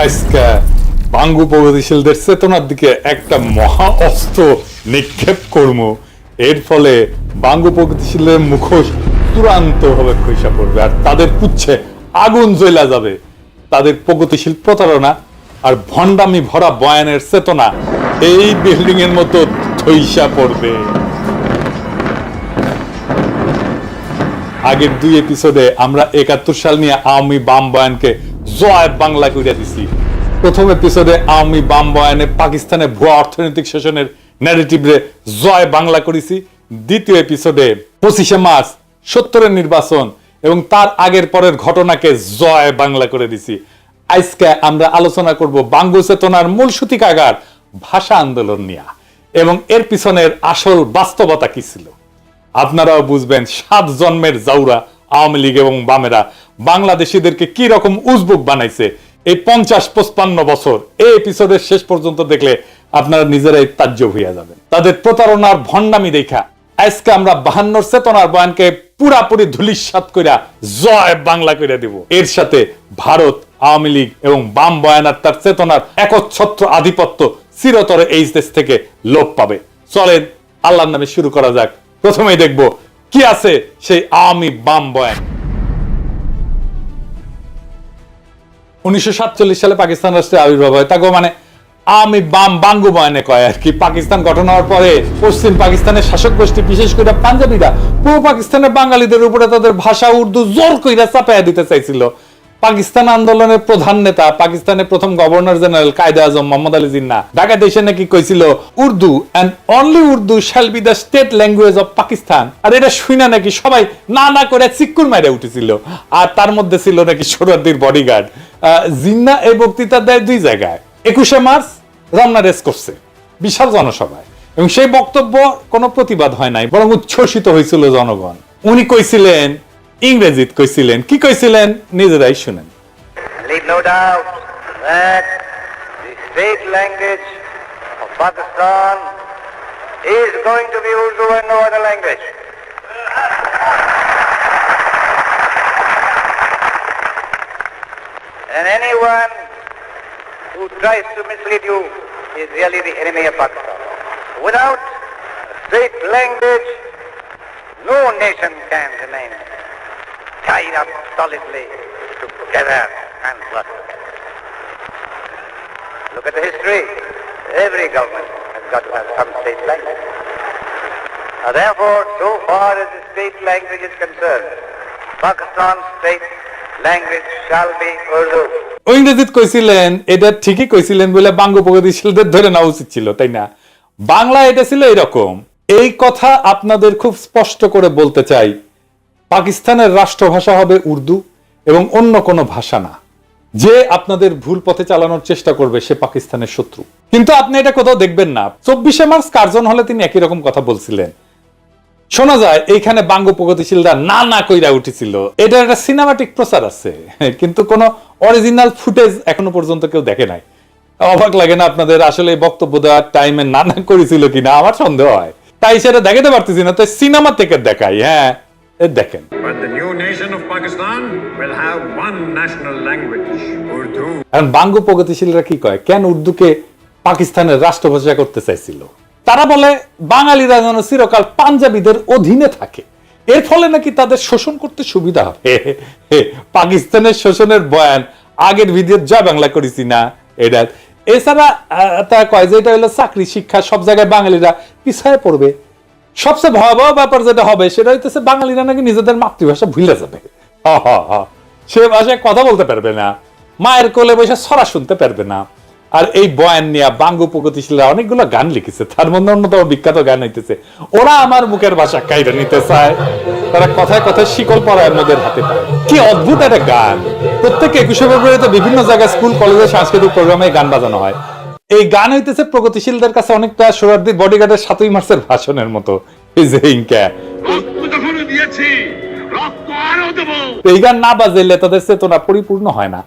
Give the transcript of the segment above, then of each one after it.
আজকে বাঙ্গু প্রগতিশীলদের চেতনার দিকে একটা মহা অস্ত্র নিক্ষেপ করবো। এর ফলে বাঙ্গু প্রগতিশীলদের মুখোশ চূড়ান্ত ভাবে খসে পড়বে আর তাদের পুচ্ছে আগুন জ্বলা যাবে। তাদের প্রগতিশীল প্রতারণা আর ভণ্ডামি ভরা বয়ানের চেতনা এই বিল্ডিং এর মতো ধইসা পড়বে। আগের 2 এপিসোডে আমরা 71 সাল নিয়ে আওয়ামী বাম বয়ানকে জয় বাংলা কইরা দিছি। প্রথম এপিসোডে আওয়ামী বাম বয়ানে পাকিস্তানের ভুয়া অর্থনৈতিক শোষণের ন্যারেটিভে জয় বাংলা করেছি। দ্বিতীয় এপিসোডে 25শে মার্চ 70-এর নির্বাচন এবং তার আগের পরের ঘটনাকে জয় বাংলা করে দিছি। আজকে আমরা আলোচনা করব বাঙ্গু চেতনার মূল সূতিকাগার ভাষা আন্দোলন নিয়ে এবং এর পিছনের আসল বাস্তবতা কি ছিল। আপনারাও বুঝবেন 7 জন্মের জাউরা আওয়ামী লীগ এবং বামেরা বাংলাদেশিদেরকে কি রকম উজবুক বানাইছে এই 50-55 বছর। এই এপিসোডের শেষ পর্যন্ত দেখলে আপনারা নিজেরাই তাজ্জব হইয়া যাবেন। তাদের প্রতারণার ভণ্ডামি দেখা আজকে আমরা 52 চেতনার বয়ানকে পুরাপুরি ধূলিসাৎ কইরা জয় বাংলা কইরা দেব। এর সাথে ভারত, আওয়ামী লীগ এবং বাম বয়ান আর তার চেতনার একচ্ছত্র আধিপত্য চিরতরে এই দেশ থেকে লোপ পাবে। চলেন আল্লাহর নামে শুরু করা যাক। প্রথমেই দেখব কি আছে সেই আওয়ামী বাম বয়ান। 1947 সালে পাকিস্তান রাষ্ট্রের আবির্ভাব হয়। তাকে মানে আওয়ামী বাম বাঙ্গু বয়ানে কয় আর কি। পাকিস্তান গঠন হওয়ার পরে পশ্চিম পাকিস্তানের শাসক গোষ্ঠী বিশেষ করে পাঞ্জাবিরা পূর্ব পাকিস্তানের বাঙালিদের উপরে তাদের ভাষা উর্দু জোর কইরা চাপাইয়া দিতে চাইছিল। পাকিস্তান আন্দোলনের প্রধান নেতা পাকিস্তানের প্রথম গভর্নর জেনারেল কায়েদে আজম মোহাম্মদ আলী জিন্না ঢাকাতে এসে নাকি কইছিল Urdu and only Urdu shall be the state language of Pakistan. আর এটা শুনা নাকি সবাই না না করে চিক্কুর মাইরে উঠেছিল। আর তার মধ্যে ছিল নাকি সোহরাওয়ার্দীর বডিগার্ড। জিন্না এই বক্তৃতা দেয় 2 জায়গায়। 21শে মার্চ রমনা রেস করছে বিশাল জনসভায় এবং সেই বক্তব্য কোনো প্রতিবাদ হয় নাই, বরং উচ্ছ্বসিত হয়েছিল জনগণ। উনি কইছিলেন ইংরেজিতে কইছিলেন। কি কইছিলেন নিজেরাই শুনেন। Leave no doubt that the state language of Pakistan is going to be Urdu and no other language. And anyone who tries to mislead you is really the enemy of Pakistan. Without a state language, no nation can remain tied up solidly together and prosper. Look at the history. Every government has got to have some state language. Therefore, so far as the state language is concerned, Pakistan's state language shall be Urdu. ইংরেজিতে কইছিলেন, এটা ঠিকই কইছিলেন বলে বাঙ্গু প্রগতিশীলদের ধরে নেওয়া উচিত ছিল, তাই না? বাংলা এটা ছিল এরকম। এই কথা আপনাদের খুব স্পষ্ট করে বলতে চাই, পাকিস্তানের রাষ্ট্রভাষা হবে উর্দু এবং অন্য কোনো ভাষা না। যে আপনাদের ভুল পথে চালানোর চেষ্টা করবে সে পাকিস্তানের শত্রু। কিন্তু আপনি এটা কোথাও দেখবেন না। 24শে মার্চ কার্জন হলে তিনি একই রকম কথা বলছিলেন। শোনা যায় এইখানে বাঙ্গু প্রগতিশীলরা না না কইরা উঠেছিল। এটা একটা সিনেমাটিক প্রচার আছে, কিন্তু কোনো অরিজিনাল ফুটেজ এখনো পর্যন্ত কেউ দেখে নাই। অবাক লাগে না আপনাদের? আসলে বক্তব্য দেওয়ার টাইমে না না করেছিল কিনা আমার সন্দেহ হয়, তাই সেটা দেখাতে পারতেছি না, তাই সিনেমা থেকে দেখাই। হ্যাঁ দেখেন। But the new nation of Pakistan will have one national language, Urdu. এখন বাঙ্গু প্রগতিশীলরা কি কয়, কেন উর্দুকে পাকিস্তানের রাষ্ট্রভাষা করতে চাইছিল? তারা বলে বাঙালিরা যেন চিরকাল পাঞ্জাবিদের অধীনে থাকে, এর ফলে নাকি তাদের শোষণ করতে সুবিধা হবে। পাকিস্তানের শোষণের বয়ান আগের ভিডিও জয় বাংলা করেছি না এটা। এছাড়া তা কয় যে এটা হলো চাকরি শিক্ষা সব জায়গায় বাঙালিরা পিছায় পড়বে। সবচেয়ে ভয়াবহ ব্যাপার যেটা হবে সেটা হইতেছে বাঙালিরা নাকি নিজেদের মাতৃভাষা ভুলে যাবে। সে ভাষায় কথা বলতে পারবে না, মায়ের কোলে বসে ছড়া শুনতে পারবে না। আর এই বয়ান নিয়ে বাঙ্গু প্রগতিশীলরা অনেকগুলো গান লিখেছে, তার মধ্যে অন্যতম বিখ্যাত গান হইতেছে ওরা আমার মুখের ভাষা কাইরা নিতে চায়, তারা কথায় কথায় শিকল পরায় মোদের হাতে পায়। কি অদ্ভুত একটা গান। প্রত্যেক 21শে ফেব্রুয়ারিতে বিভিন্ন জায়গায় স্কুল কলেজে সাংস্কৃতিক প্রোগ্রামে গান বাজানো হয়। এই গান হইতেছে প্রগতিশীলদের কাছে অনেকটা সোহরাওয়ার্দীর বডিগার্ডের 7ই মার্চের ভাষণের মতো। এই গান না বাজাইলে তাদের চেতনা পরিপূর্ণ হয় না।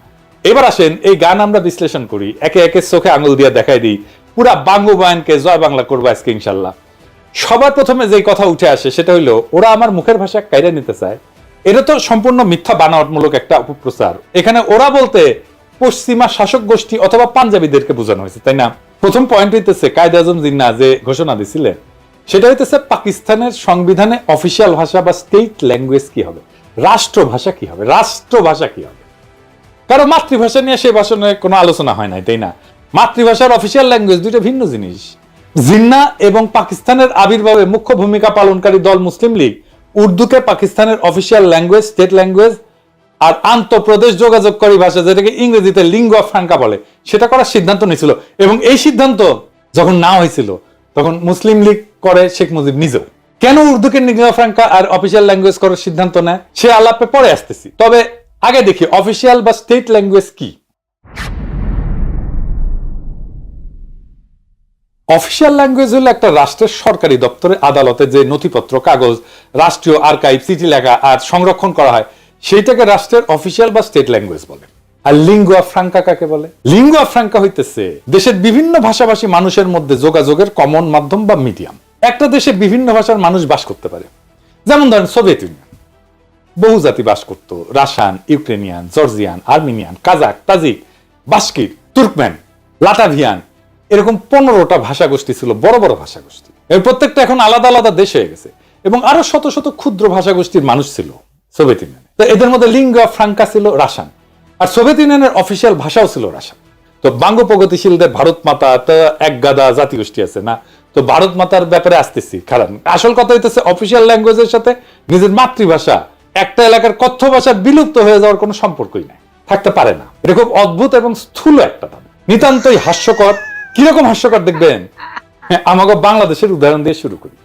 এবার আসেন এই গান আমরা বিশ্লেষণ করি, একে একে চোখে আঙুল দিয়ে দেখাই দিই। পুরা বাঙ্গু বয়ানকে জয় বাংলা করবো আজকে ইনশাল্লাহ। সবার প্রথমে যে কথা উঠে আসে সেটা হইলো ওরা আমার মুখের ভাষা কাইরা নিতে চায়। এটা তো সম্পূর্ণ মিথ্যা বানাওয়াটমূলক একটা অপপ্রচার। এখানে ওরা বলতে পশ্চিমা শাসক গোষ্ঠী অথবা পাঞ্জাবিদেরকে বোঝানো হয়েছে, তাই না? প্রথম পয়েন্ট হইতেছে কায়েদ আজম জিন্নাহ যে ঘোষণা দিছিলেন সেটা হইতেছে পাকিস্তানের সংবিধানে অফিসিয়াল ভাষা বা স্টেট ল্যাঙ্গুয়েজ কি হবে, রাষ্ট্রভাষা কি হবে, রাষ্ট্রভাষা কি হবে। কারণ মাতৃভাষা নিয়ে সেই ভাষণে কোনো আলোচনা হয় নাই, তাই না? মাতৃভাষার অফিসিয়াল ল্যাঙ্গুয়েজ দুইটা ভিন্ন জিনিস। জিন্নাহ এবং পাকিস্তানের আবির্ভাবে মুখ্য ভূমিকা পালনকারী দল মুসলিম লীগ উর্দুকে পাকিস্তানের অফিসিয়াল ল্যাঙ্গুয়েজ, স্টেট ল্যাঙ্গুয়েজ আর আন্তঃপ্রদেশ যোগাযোগকারী ভাষা, যেটাকে ইংরেজিতে লিঙ্গুয়া ফ্রাঙ্কা বলে, সেটা করার সিদ্ধান্ত নিয়েছিল। এবং এই সিদ্ধান্ত যখন না হয়েছিল তখন মুসলিম লীগ করে শেখ মুজিব নিজেও। কেন উর্দুকে লিঙ্গুয়া ফ্রাঙ্কা আর অফিসিয়াল ল্যাঙ্গুয়েজ করার সিদ্ধান্ত নেয় সে আলাপে পরে আসতেছি, তবে আগে দেখি অফিসিয়াল বা স্টেট ল্যাঙ্গুয়েজ কি। অফিসিয়াল ল্যাঙ্গুয়েজ হলো একটা রাষ্ট্রের সরকারি দপ্তরে, আদালতে যে নথিপত্র, কাগজ, রাষ্ট্রীয় আর্কাইভ, চিঠি লেখা আর সংরক্ষণ করা হয় সেইটাকে রাষ্ট্রের অফিসিয়াল বা স্টেট ল্যাঙ্গুয়েজ বলে। আর লিঙ্গুয়া ফ্রাঙ্কা কাকে বলে? লিঙ্গুয়া ফ্রাঙ্কা হইতেছে দেশের বিভিন্ন ভাষাভাষী মানুষের মধ্যে যোগাযোগের কমন মাধ্যম বা মিডিয়াম। একটা দেশে বিভিন্ন ভাষার মানুষ বাস করতে পারে, যেমন ধরেন সোভিয়েত ইউনিয়ন, বহু জাতি বাস করত, Russian, Ukrainian, Georgian, Armenian, Kazakh, Tajik, Bashkir, Turkmen, Latvian, এরকম 15টা ভাষা গোষ্ঠী ছিল, বড় বড় ভাষা গোষ্ঠী। এর প্রত্যেকটা এখন আলাদা আলাদা দেশ হয়ে গেছে এবং আরো শত শত ক্ষুদ্র ভাষা গোষ্ঠীর মানুষ ছিল সোভিয়েত ইউনিয়নে। তো এদের মধ্যে লিঙ্গুয়া ফ্রাঙ্কা ছিল রাশিয়ান, আর সোভিয়েত ইউনিয়নের অফিসিয়াল ভাষাও ছিল রাশিয়ান। তো বাঙ্গ প্রগতিশীলদের ভারত মাতা তো এক গাদা জাতিগোষ্ঠী আছে না, তো ভারত মাতার ব্যাপারে আসতেছি। কারণ আসল কথা হইতেছে অফিসিয়াল ল্যাঙ্গুয়েজের সাথে নিজের মাতৃভাষা, একটা এলাকার কথ্য ভাষা বিলুপ্ত হয়ে যাওয়ার কোনো সম্পর্কই নাই, থাকতে পারে না। এটা খুব অদ্ভুত এবং স্থূল একটা দাবি, নিতান্তই হাস্যকর। কিরকম হাস্যকর দেখবেন, আমাকে বাংলাদেশের উদাহরণ দিয়ে শুরু করি।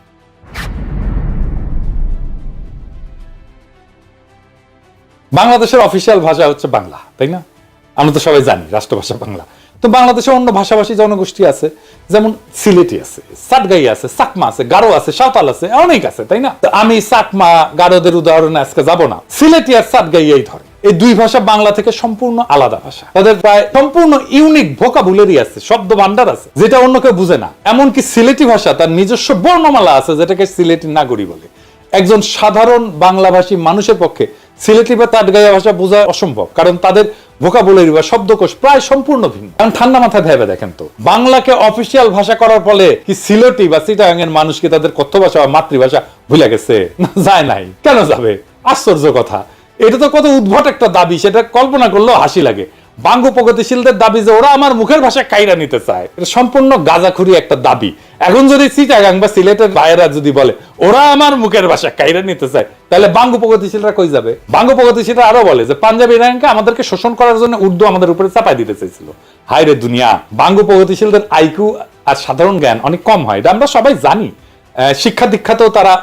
বাংলাদেশের অফিসিয়াল ভাষা হচ্ছে বাংলা, তাই না? আমরা তো সবাই জানি রাষ্ট্রভাষা বাংলা। তো বাংলাদেশে অন্য ভাষাভাষী জনগোষ্ঠী আছে, যেমন সিলেটি আছে, সাতগাই আছে, চাকমা আছে, গারো আছে, সাঁওতাল আছে, অনেক আছে, তাই না? তো আমি চাকমা গারোদের উদাহরণে আজকে যাব না, সিলেটি আর সাতগাই এই ধরে। এই দুই ভাষা বাংলা থেকে সম্পূর্ণ আলাদা ভাষা, তাদের প্রায় সম্পূর্ণ ইউনিক ভোকাবুলারি আছে, শব্দ ভান্ডার আছে, যেটা অন্য কেউ বুঝে না। এমনকি সিলেটি ভাষা তার নিজস্ব বর্ণমালা আছে, যেটাকে সিলেটি নাগরী বলে। একজন সাধারণ বাংলাভাষী মানুষের পক্ষে সিলেটি বা তাটগাইয়া ভাষা বোঝা অসম্ভব, কারণ তাদের ভোকাবুলারি বা শব্দকোষ প্রায় সম্পূর্ণ ভিন্ন। কারণ ঠান্ডা মাথায় ভেবে দেখেন তো, বাংলাকে অফিসিয়াল ভাষা করার ফলে কি সিলেটি বা চিটাগাং এর মানুষ কি তাদের কথ্য ভাষা বা মাতৃভাষা ভুলে গেছে? না, যায় নাই। কেন যাবে? আশ্চর্য কথা। এটা তো কত উদ্ভট একটা দাবি, সেটা কল্পনা করলেও হাসি লাগে। বাঙ্গ প্রগতিশীলদের দাবি যে ওরা আমার মুখের ভাষা কাইরা নিতে চায়, এটা সম্পূর্ণ গাঁজাখুরি একটা দাবি। এখন যদি চিটাগাং বা সিলেটের ভাইয়েরা যদি বলে ওরা আমার মুখের ভাষা কাইরা নিতে চায়, তাহলে বাঙ্গ প্রগতিশীলরা কই যাবে? বাঙ্গ প্রগতিশীলরা আরো বলে যে পাঞ্জাবি ইরানকে আমাদেরকে শোষণ করার জন্য উর্দু আমাদের উপরে চাপাই দিতে চাইছিল। হায় রে দুনিয়া! বাঙ্গ প্রগতিশীলদের আইকিউ আর সাধারণ জ্ঞান অনেক কম হয়, এটা আমরা সবাই জানি। শিক্ষা দীক্ষাতেও তারা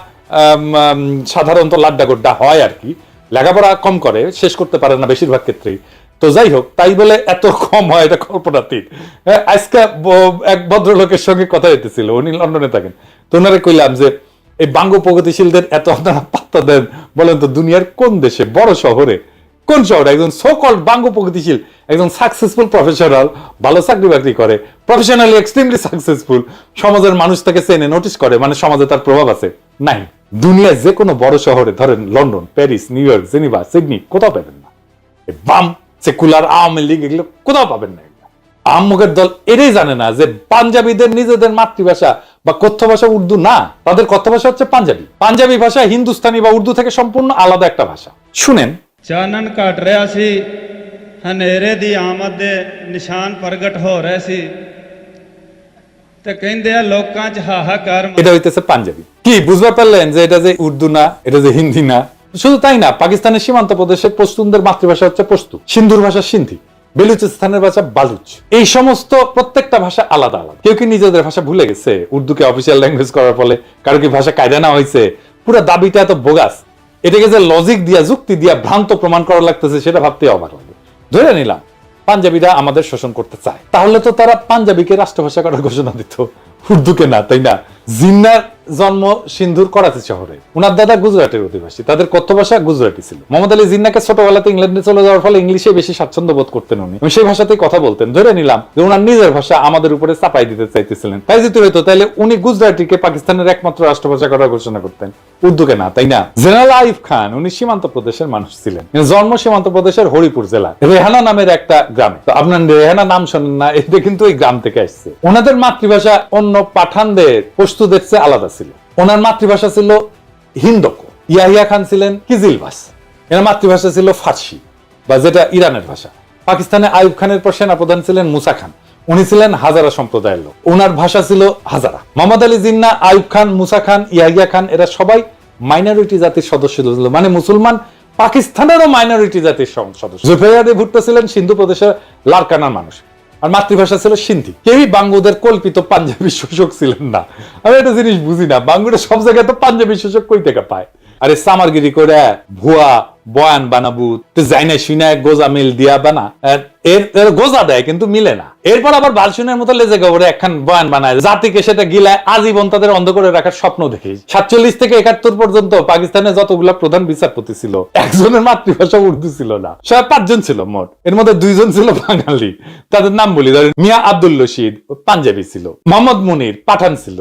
সাধারণত লাড্ডা গোড্ডা হয় আর কি, লেখাপড়া কম করে, শেষ করতে পারে না বেশিরভাগ ক্ষেত্রেই। তো যাই হোক, তাই বলে এত কম হয় এটা কল্পনাতীত। আজকে এক ভদ্রলোকের সঙ্গে কথা হইতেছিল, উনি লন্ডনে থাকেন। তো ওনারে কইলাম যে এই বাঙ্গ প্রগতিশীলদের এত আপনারা পাত্তা দেন, বলেন তো দুনিয়ার কোন দেশে, বড় শহরে, কোন শহরে একজন সো কল্ড বাঙ্গ প্রগতিশীল, একজন সাকসেসফুল প্রফেশনাল, ভালো চাকরি বাকরি করে, প্রফেশনালি এক্সট্রিমলি সাকসেসফুল, সমাজের মানুষ তাকে চেনে, নোটিস করে, মানে সমাজে তার প্রভাব আছে? নাই। দুনিয়ার যে কোনো বড় শহরে, ধরেন London, Paris, new York, Geneva, Sydney, কোথাও পাবেন না। বাম, সেকুলার, আওয়ামী লীগ, এগুলো কোথাও পাবেন না। আহম্মকের দল এটাই জানে না যে পাঞ্জাবিদের নিজেদের মাতৃভাষা বা কথ্য ভাষা উর্দু না, তাদের কথ্য ভাষা হচ্ছে পাঞ্জাবি। পাঞ্জাবি ভাষা হিন্দুস্তানি বা উর্দু থেকে সম্পূর্ণ আলাদা একটা ভাষা। শুনেন, ਚਾਨਣ ਘਟ ਰਿਹਾ ਸੀ, ਹਨੇਰੇ ਦੀ ਆਮਦ ਦੇ ਨਿਸ਼ਾਨ ਪ੍ਰਗਟ ਹੋ ਰਹੇ ਸੀ ਤੇ ਕਹਿੰਦੇ ਆ ਲੋਕਾਂ 'ਚ ਹਾਹਾਕਾਰ। এটা হইতেছে পাঞ্জাবি। কি বুঝতে পারলেন যে এটা যে উর্দু না, এটা যে হিন্দি না? শুধু তাই না, পাকিস্তানের সীমান্ত প্রদেশের পশতুনদের মাতৃভাষা হচ্ছে পশতু, সিন্ধুর ভাষা সিন্ধি, বেলুচিস্তানের ভাষা বালুচ। এই সমস্ত প্রত্যেকটা ভাষা আলাদা আলাদা। কেউ কি নিজেদের ভাষা ভুলে গেছে উর্দুকে অফিসিয়াল ল্যাঙ্গুয়েজ করার ফলে? কারো কি ভাষা কায়দা না হয়েছে? পুরো দাবিটা এত বোগাস, এটাকে যে লজিক দিয়া, যুক্তি দিয়া ভ্রান্ত প্রমাণ করা লাগতেছে, সেটা ভাবতে অবাক লাগে। ধরে নিলাম পাঞ্জাবিরা আমাদের শোষণ করতে চায়, তাহলে তো তারা পাঞ্জাবিকে রাষ্ট্রভাষা করার ঘোষণা দিত, উর্দুকে না, তাই না? জিন্নার জন্ম সিন্ধুর করাচি শহরে। উনার দাদা গুজরাটের অধিবাসী, তাদের কথ্য ভাষা গুজরাটি ছিল। মোহাম্মদ আলী জিন্নাকে ছোটবেলাতে ইংল্যান্ডে চলে যাওয়ার ফলে ইংলিশে বেশি স্বাচ্ছন্দ্য বোধ করতেন উনি, এবং সেই ভাষাতেই কথা বলতেন। ধরে নিলাম যে উনার নিজের ভাষা আমাদের উপরে চাপাই দিতে চাইতেছিলেন। তাই যদি হইতো তাহলে উনি গুজরাটিকে পাকিস্তানের একমাত্র রাষ্ট্রভাষা করার ঘোষণা করতেন, উর্দুকে না, তাই না? জেনারেল আইয়ুব খান উনি সীমান্ত প্রদেশের মানুষ ছিলেন, জন্ম সীমান্ত প্রদেশের হরিপুর জেলা রেহানা নামের একটা গ্রামে। তো আপনার রেহানা নাম শোনেন না, এটা কিন্তু এই গ্রাম থেকে আসছে। ওনাদের মাতৃভাষা অন্য পাঠানদের পশতুদের চেয়ে আলাদা ছিল। ওনার মাতৃভাষা ছিল হিন্দকো। ইয়াহিয়া খান ছিলেন কিজিলবাস, এর মাতৃভাষা ছিল ফার্সি বা যেটা ইরানের ভাষা। পাকিস্তানে আইয়ুব খানের পর সেনাপ্রধান ছিলেন মুসা খান, উনি ছিলেন হাজারা সম্প্রদায়ের লোক, ওনার ভাষা ছিল হাজারা। মোহাম্মদ আলী জিন্নাহ, আইয়ুব খান, মুসা খান, ইয়াহিয়া খান এরা সবাই মাইনরিটি জাতির সদস্য ছিল, মানে মুসলমান পাকিস্তানেরও মাইনরিটি জাতির সদস্য। জুলফিকার আলী ভুট্টো ছিলেন সিন্ধু প্রদেশের লারকানার মানুষ, আর মাতৃভাষা ছিল সিন্ধি। কেউই বাঙ্গুদের কল্পিত পাঞ্জাবি শোষক ছিলেন না। আমি একটা জিনিস বুঝি না, বাঙ্গুরা সব জায়গায় তো পাঞ্জাবি শোষক কই থেকে পায়? আরে সামারগিরি করে ভুয়া বয়ান বানাবু যাইনা শুনে গোজা মিল দিয়া বানা, এর গোজা দেয় কিন্তু মিলে না। এরপর আবার বালসুনের মতো লেজে গবরে একখান বয়ান বানায়, জাতিকে সেটা গিলায় আজীবন তাদের অন্ধ করে রাখার স্বপ্ন দেখে। 47 থেকে 71 পর্যন্ত পাকিস্তানে যতগুলা প্রধান বিচারপতি ছিল, একজনের মাতৃভাষা উর্দু ছিল না। সবাই 5 জন ছিল মোট, এর মধ্যে 2 জন ছিল বাঙালি। তাদের নাম বলি, ধরেন মিয়া আব্দুল রশিদ পাঞ্জাবি ছিল, মোহাম্মদ মুনির পাঠান ছিল,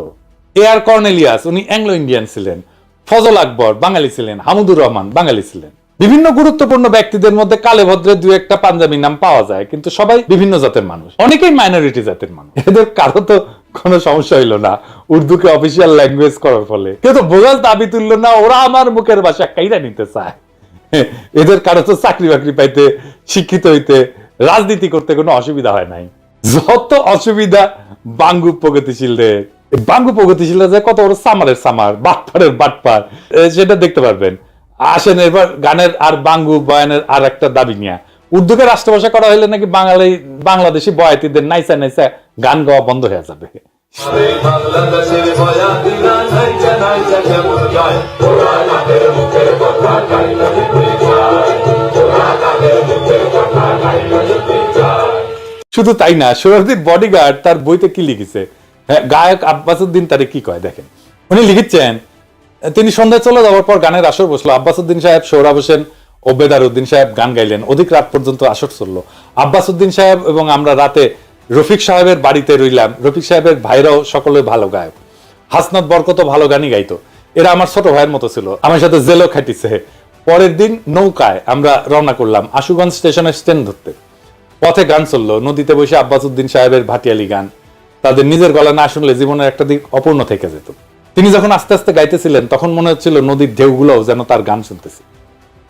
এআর কর্নেলিয়াস উনি অ্যাংলো ইন্ডিয়ান ছিলেন, ফজল আকবর বাঙালি ছিলেন, হামুদুর রহমান বাঙালি ছিলেন। বিভিন্ন গুরুত্বপূর্ণ ব্যক্তিদের মধ্যে কালে ভদ্রে 2-1টা পাঞ্জাবি নাম পাওয়া যায়, কিন্তু সবাই বিভিন্ন জাতের মানুষ, অনেকেই মাইনরিটি জাতের মানুষ। এদের কারো তো কোনো সমস্যা হইলো না উর্দুকে অফিসিয়াল ল্যাঙ্গুয়েজ করার ফলে, কেউ তো বোঝার দাবি তুললো না, ওরা আমার মুখের ভাষা কাইরা নিতে চায়। এদের কারো তো চাকরি বাকরি পাইতে, শিক্ষিত হইতে, রাজনীতি করতে কোনো অসুবিধা হয় নাই। যত অসুবিধা বাঙ্গু প্রগতিশীলদের। বাঙ্গু প্রগতিশীলরা যে কত বড় সামারের সামার, বাটপারের বাটপার, সেটা দেখতে পারবেন। আসেন এবার গানের আর বাঙ্গু বয়ানের আর একটা দাবি নিয়ে। উর্দুকে রাষ্ট্রভাষা করা হলে নাকি বাংলাদেশি বয়াতিদের নাইসা নাইসা গান গাওয়া বন্ধ হয়ে যাবে। শুধু তাই না, সোহরাওয়ার্দীর বডিগার্ড তার বইতে কি লিখেছে, গায়ক আব্বাস উদ্দিন তারে কি কয় দেখেন। উনি লিখেছেন, তিনি সন্ধ্যায় চলে যাওয়ার পর গানের আসর বসলো। আব্বাস উদ্দিন সাহেব, সোহরাব হোসেন ও বেদার উদ্দিন সাহেব গান গাইলেন। অধিক রাত পর্যন্ত আসর চললো। আব্বাস উদ্দিন সাহেব এবং আমরা রাতে রফিক সাহেবের বাড়িতে রইলাম। রফিক সাহেবের ভাইরাও সকলে ভালো গায়ক, হাসনাত বরকত ভালো গানই গাইতো। এরা আমার ছোট ভাইয়ের মতো ছিল, আমার সাথে জেলও খাটিছে। পরের দিন নৌকায় আমরা রওনা করলাম আশুগঞ্জ স্টেশনের স্ট্যান্ড ধরতে। পথে গান চললো, নদীতে বসে আব্বাস উদ্দিন সাহেবের ভাটিয়ালি গান। তাদের নিজের গলা না শুনলে জীবনের একটা দিক অপূর্ণ থেকে যেত। তিনি যখন আস্তে আস্তে গাইতেছিলেন তখন মনে হচ্ছিল নদীর ঢেউগুলোও যেন তার গান শুনতেছে।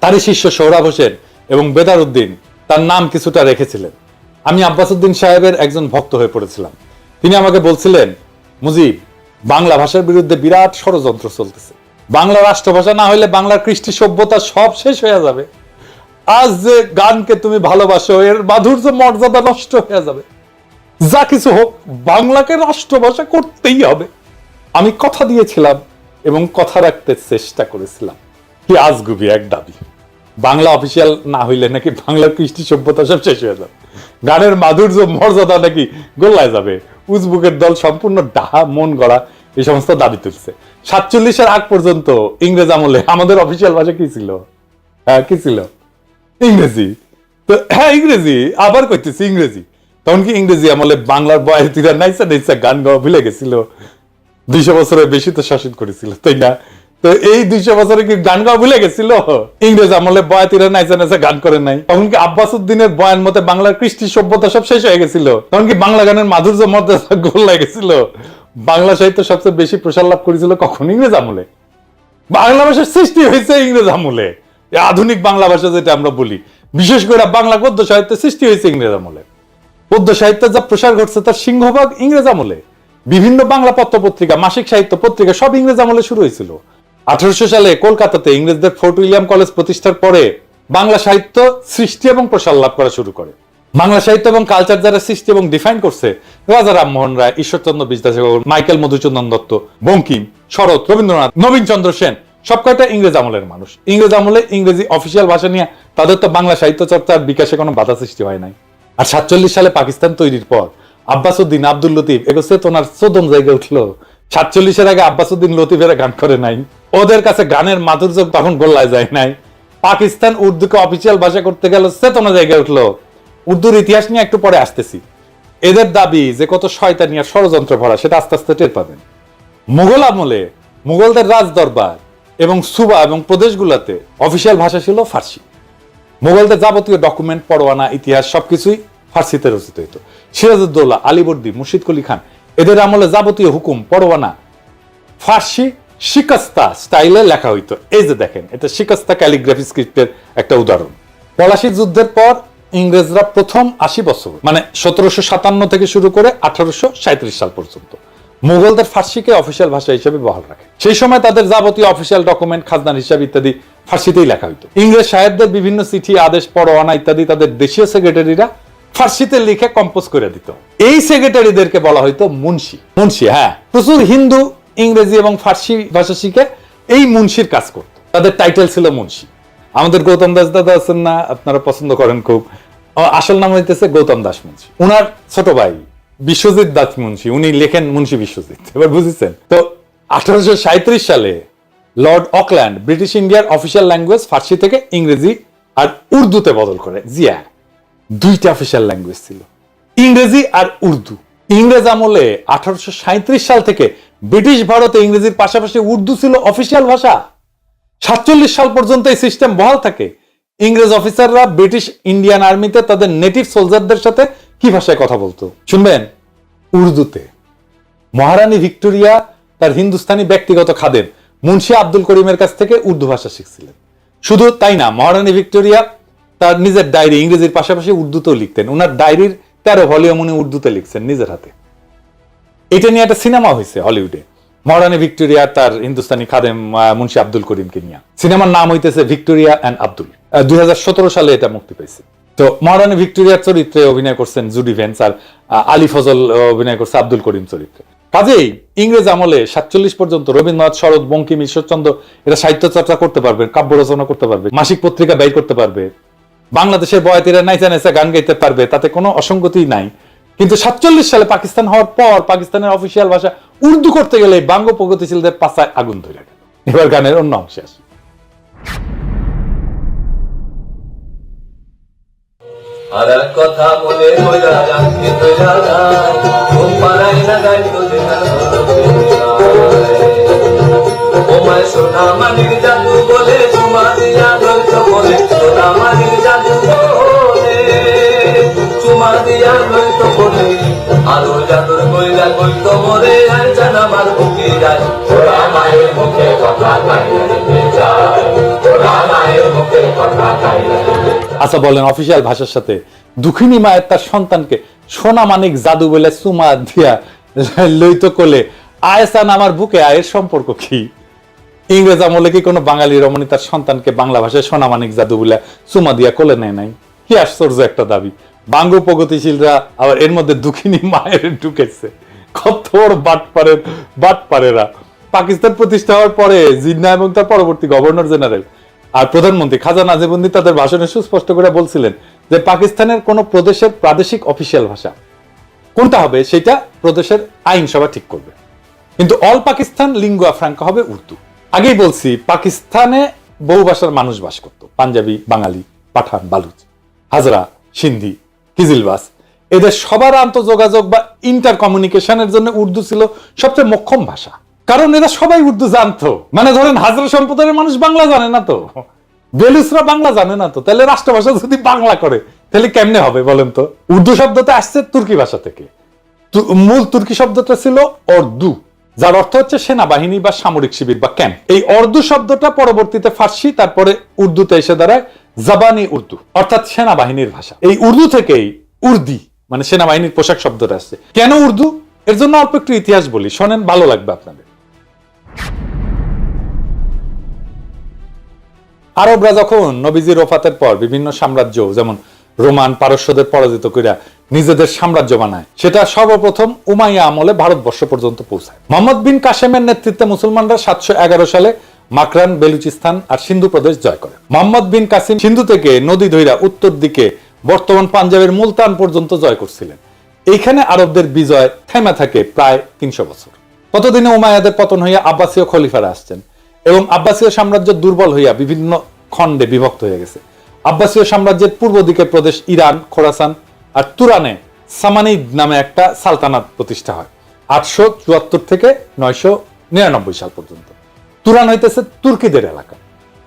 তারই শিষ্য সোহরাব হোসেন এবং বেদার উদ্দিন তার নাম কিছুটা রেখেছিলেন। আমি আব্বাস উদ্দিন সাহেবের একজন ভক্ত হয়ে পড়েছিলাম। তিনি আমাকে বলছিলেন, মুজিব, বাংলা ভাষার বিরুদ্ধে বিরাট ষড়যন্ত্র চলতেছে। বাংলা রাষ্ট্রভাষা না হলে বাংলার কৃষ্টি সভ্যতা সব শেষ হয়ে যাবে। আজ যে গানকে তুমি ভালোবাসো এর মাধুর্য মর্যাদা নষ্ট হয়ে যাবে। যা কিছু হোক, বাংলাকে রাষ্ট্রভাষা করতেই হবে। আমি কথা দিয়েছিলাম এবং কথা রাখতে চেষ্টা করেছিলাম। কি আজগুবি এক দাবি, বাংলা অফিসিয়াল না হইলে নাকি বাংলার কৃষ্টি সভ্যতা সব শেষ হয়ে যাবে, গানের মাধুর্য মর্যাদা নাকি গোল্লায় যাবে। উজবুকের দল সম্পূর্ণ ডাহা মন গড়া এই সমস্ত দাবি তুলছে। 47-এর আগ পর্যন্ত ইংরেজ আমলে আমাদের অফিসিয়াল ভাষা কি ছিল? কি ছিল? ইংরেজি। তো ইংরেজি, আবার কইতেছি ইংরেজি। তখন কি ইংরেজি আমলে বাংলার বয়াতিরা নাইসা নাইসা গান গাওয়া ভুলে গেছিল? 200 বছরের বেশি তো শাসন করেছিল, তাই না? তো এই 200 বছরে কি গান গাওয়া ভুলে গেছিল? ইংরেজ আমলে বয়াতিরা নাইসা নাইসা গান করে নাই? তখন কি আব্বাস উদ্দিনের বয়ান মতে বাংলার কৃষ্টি সভ্যতা সব শেষ হয়ে গেছিল? তখন কি বাংলা গানের মাধুর্য মর্যাদা গোল্লায় গেছিল? বাংলা সাহিত্য সবচেয়ে বেশি প্রসার লাভ করেছিল কখন? ইংরেজ আমলে। বাংলা ভাষার সৃষ্টি হয়েছে ইংরেজ আমলে। আধুনিক বাংলা ভাষা যেটা আমরা বলি, বিশেষ করে বাংলা গদ্য সাহিত্যের সৃষ্টি হয়েছে ইংরেজ আমলে। পদ্য সাহিত্যের যা প্রসার ঘটছে তার সিংহভাগ ইংরেজ আমলে। বিভিন্ন বাংলা পত্র পত্রিকা, মাসিক সাহিত্য পত্রিকা সব ইংরেজ আমলে শুরু হয়েছিল। 1800 সালে কলকাতাতে ইংরেজদের ফোর্ট উইলিয়াম কলেজ প্রতিষ্ঠার পরে বাংলা সাহিত্য সৃষ্টি এবং প্রসার লাভ করা শুরু করে। বাংলা সাহিত্য এবং কালচার যারা সৃষ্টি এবং ডিফাইন করছে, রাজা রামমোহন রায়, ঈশ্বরচন্দ্র বিদ্যাসাগর, মাইকেল মধুসূদন দত্ত, বঙ্কিম, শরৎ, রবীন্দ্রনাথ, নবীন চন্দ্র সেন, সব কয়টা ইংরেজ আমলের মানুষ। ইংরেজ আমলে ইংরেজি অফিসিয়াল ভাষা নিয়ে তাদের তো বাংলা সাহিত্য চর্চার বিকাশে কোনো বাধা সৃষ্টি হয় নাই। আর 47 সালে পাকিস্তান তৈরির পর আব্বাস উদ্দিন, আব্দুল লতিফ এগো চেতনার চোদন জায়গায় উঠলো। 47-এর আগে আব্বাসউদ্দিন লতিফেরা গান করে নাই, ওদের কাছে গানের মাধুর্য তখন গোল্লায় যায় নাই। পাকিস্তান উর্দুকে অফিসিয়াল ভাষা করতে গেল, চেতনা জায়গায় উঠলো। উর্দুর ইতিহাস নিয়ে একটু পরে আসতেছি। এদের দাবি যে কত শয়তানি আর ষড়যন্ত্র ভরা, সেটা আস্তে আস্তে টের পাবেন। মুঘল আমলে মুঘলদের রাজ দরবার এবং সুবা এবং প্রদেশগুলোতে অফিসিয়াল ভাষা ছিল ফার্সি। মুঘলদের যাবতীয় ডকুমেন্ট, পরোয়ানা, ইতিহাস সবকিছুই ফার্সিতে রচিত হইত। সিরাজউদ্দৌলা, আলীবর্দী, মুর্শিদ কুলি খান এদের আমলে যাবতীয় হুকুম, পরোয়ানা ফার্সি শিকস্তা স্টাইলে লেখা হইতো। এই যে দেখেন, এটা শিকস্তা ক্যালিগ্রাফি স্ক্রিপ্টের একটা উদাহরণ। পলাশী যুদ্ধের পর ইংরেজরা প্রথম 80 বছর, মানে 1757 থেকে শুরু করে 1837 সাল পর্যন্ত মুঘলদের ফার্সিকে অফিসিয়াল ভাষা হিসেবে বহাল রাখে। সেই সময় তাদের যাবতীয় অফিসিয়াল ডকুমেন্ট, খাজনার হিসাব ইত্যাদি ফার্সিতেই লেখা হইতো। ইংরেজ সাহেবদের বিভিন্ন চিঠি, আদেশ, পরোয়ানা ইত্যাদি তাদের দেশীয় সেক্রেটারিরা ফার্সিতে লিখে কম্পোজ করে দিত। এই সেক্রেটারিদেরকে বলা হইতো মুন্সি। মুন্সি, হ্যাঁ, প্রচুর হিন্দু ইংরেজি এবং ফার্সি ভাষা শিখে এই মুন্সির কাজ করত। তাদের টাইটেল ছিল মুন্সি। আমাদের গৌতম দাস দাদা আছেন না, আপনারা পছন্দ করেন খুব, আসল নাম হইতেছে গৌতম দাস মুন্সি। উনার ছোট ভাই বিশ্বজিৎ দাস মুন্সি, উনি লেখেন মুন্সি বিশ্বজিৎ। এবার বুঝেছেন তো? 1837 সালে লর্ড অকল্যান্ড ব্রিটিশ ইন্ডিয়ার অফিসিয়াল ল্যাঙ্গুয়েজ ফার্সি থেকে ইংরেজি আর উর্দুতে বদল করে। জিয়া, দুইটা অফিসিয়াল ল্যাঙ্গুয়েজ ছিল, ইংরেজি আর উর্দু। ইংরেজ আমলে 1837 সাল থেকে ব্রিটিশ ভারতে ইংরেজির পাশাপাশি উর্দু ছিল অফিসিয়াল ভাষা। 47 সাল পর্যন্ত এই সিস্টেম বহাল থাকে। ইংরেজ অফিসাররা ব্রিটিশ ইন্ডিয়ান আর্মিতে তাদের নেটিভ সোলজারদের সাথে কি ভাষায় কথা বলতো শুনবেন? উর্দুতে। মহারানী ভিক্টোরিয়া তার হিন্দুস্তানি ব্যক্তিগত খাদেম মুন্সি আব্দুল করিমের কাছ থেকে উর্দু ভাষা শিখছিলেন। শুধু তাই না, মহারানী ভিক্টোরিয়া তার নিজের ডায়েরি ইংরেজির পাশাপাশি উর্দুতেও লিখতেন। ওনার ডায়েরির 13 ভলিউম উনি উর্দুতে লিখছেন নিজের হাতে। এটা নিয়ে একটা সিনেমা হয়েছে হলিউডে, মহারানী ভিক্টোরিয়া তার হিন্দুস্তানি খাদেম মুন্সি আব্দুল করিমকে নিয়ে। সিনেমার নাম হইতেছে ভিক্টোরিয়া অ্যান্ড আব্দুল। 2017 সালে এটা মুক্তি পাইছে। তো মহারানী ভিক্টোরিয়ার চরিত্রে অভিনয় করছেন জুডি ভেন্স, আর আলী ফজল অভিনয় করছে আব্দুল করিম চরিত্রে। কাজেই ইংরেজ আমলে 47 পর্যন্ত রবীন্দ্রনাথ, শরৎ, বঙ্কিম, ঈশ্বরচন্দ্র এরা সাহিত্য চর্চা করতে পারবে, কাব্য রচনা করতে পারবে, মাসিক পত্রিকা বের করতে পারবে, বাংলাদেশের বয়াতিরা নাইচা নাইচা গান গাইতে পারবে, তাতে কোনো অসঙ্গতি নাই। কিন্তু 47 সালে পাকিস্তান হওয়ার পর পাকিস্তানের অফিসিয়াল ভাষা উর্দু করতে গেলে বাঙ্গ প্রগতিশীলদের পাছায় আগুন ধরে গেল। এবার গানের অন্য অংশে আসি। আর কথা মনে কইরা রাখি কইরা যায় ঘুম পাড়াই লাগাই তোদের ওমায় সোনা মানিক জাদু বলে চুমা দিয়া লইতো বলে সোনা মানিক জাদু বলে চুমা দিয়া লইতো বলে আলো জাদুর কইরা কইতো মরে আর জানা মার বুকে যায় ওরা মায়ের মুখে কথা কাইতে যায় ওরা মায়ের মুখে কথা কাইতে। আচ্ছা বলেন, অফিসিয়াল ভাষার সাথে দুঃখিনী মায়ের তার সন্তানকে সোনা মানিক জাদু বলে চুমা দিয়া লইতো কোলে আয়সান আমার বুকে, আয়ের সম্পর্ক কি? ইংরেজ আমলে কি কোনো বাঙালি রমণী তার সন্তানকে বাংলা ভাষায় সোনা মানিক জাদু বলে চুমা দিয়া কোলে নেয় নাই? কি আশ্চর্য একটা দাবি। বাঙ্গ প্রগতিশীলরা আবার এর মধ্যে দুঃখিনী মায়ের ঢুকেছে। কত বড় বাটপারেরা। পাকিস্তান প্রতিষ্ঠা হওয়ার পরে জিন্নাহ এবং তার পরবর্তী গভর্নর জেনারেল আর প্রধানমন্ত্রী খাজা নাজিবুদ্দিন তাদের ভাষণে সুস্পষ্ট করে বলছিলেন যে পাকিস্তানের কোন প্রদেশের প্রাদেশিক অফিসিয়াল ভাষা কোনটা হবে সেটা প্রদেশের আইনসভা ঠিক করবে, কিন্তু অল পাকিস্তান লিঙ্গুয়া ফ্রাঙ্কা হবে উর্দু। আগেই বলছি, পাকিস্তানে বহু ভাষার মানুষ বাস করত, পাঞ্জাবি, বাঙালি, পাঠান, বালুচ, হাজরা, সিন্ধি, কিজিলবাস। এদের সবার আন্তঃযোগাযোগ বা ইন্টার কমিউনিকেশনের জন্য উর্দু ছিল সবচেয়ে মোক্ষম ভাষা, কারণ এরা সবাই উর্দু জানতো। মানে ধরেন হাজরা সম্প্রদায়ের মানুষ বাংলা জানে না তো, বেলুচরা বাংলা জানে না তো, তাহলে রাষ্ট্রভাষা যদি বাংলা করে তাহলে কেমনে হবে বলেন তো? উর্দু শব্দটা আসছে তুর্কি ভাষা থেকে। মূল তুর্কি শব্দটা ছিল অর্দু, যার অর্থ হচ্ছে সেনাবাহিনী বা সামরিক শিবির বা ক্যাম্প। এই অর্দু শব্দটা পরবর্তীতে ফার্সি, তারপরে উর্দুতে এসে দাঁড়ায় জাবানি উর্দু, অর্থাৎ সেনাবাহিনীর ভাষা। এই উর্দু থেকেই উর্দি মানে সেনাবাহিনীর পোশাক শব্দটা আসছে। কেন উর্দু? এর জন্য অল্প একটু ইতিহাস বলি, শোনেন, ভালো লাগবে আপনাদের। আরবরা যখন নবীজির ওফাতের পর বিভিন্ন সাম্রাজ্য যেমন রোমান, পারস্যদের পরাজিত কইরা নিজেদের সাম্রাজ্য বানায়, সেটা সর্বপ্রথম উমাইয়া আমলে ভারতবর্ষ পর্যন্ত পৌঁছায়। মোহাম্মদ বিন কাসেমের নেতৃত্বে মুসলমানরা 711 সালে মাকরান, বেলুচিস্তান আর সিন্ধু প্রদেশ জয় করে। মোহাম্মদ বিন কাসিম সিন্ধু থেকে নদী ধইরা উত্তর দিকে বর্তমান পাঞ্জাবের মুলতান পর্যন্ত জয় করছিলেন। এইখানে আরবদের বিজয় থেমে থাকে প্রায় 300 বছর। ততদিনে উমাইয়াদের পতন হইয়া আব্বাসীয় খলিফারা আসছেন এবং আব্বাসীয় সাম্রাজ্য দুর্বল হইয়া বিভিন্ন খণ্ডে বিভক্ত হয়ে গেছে। আব্বাসীয় সাম্রাজ্যের পূর্ব দিকের প্রদেশ ইরান, খোরাসান আর তুরানে সামানিদ নামে একটা সালতানাত প্রতিষ্ঠা হয় 874 থেকে 999 সাল পর্যন্ত। তুরান হইতেছে তুর্কিদের এলাকা।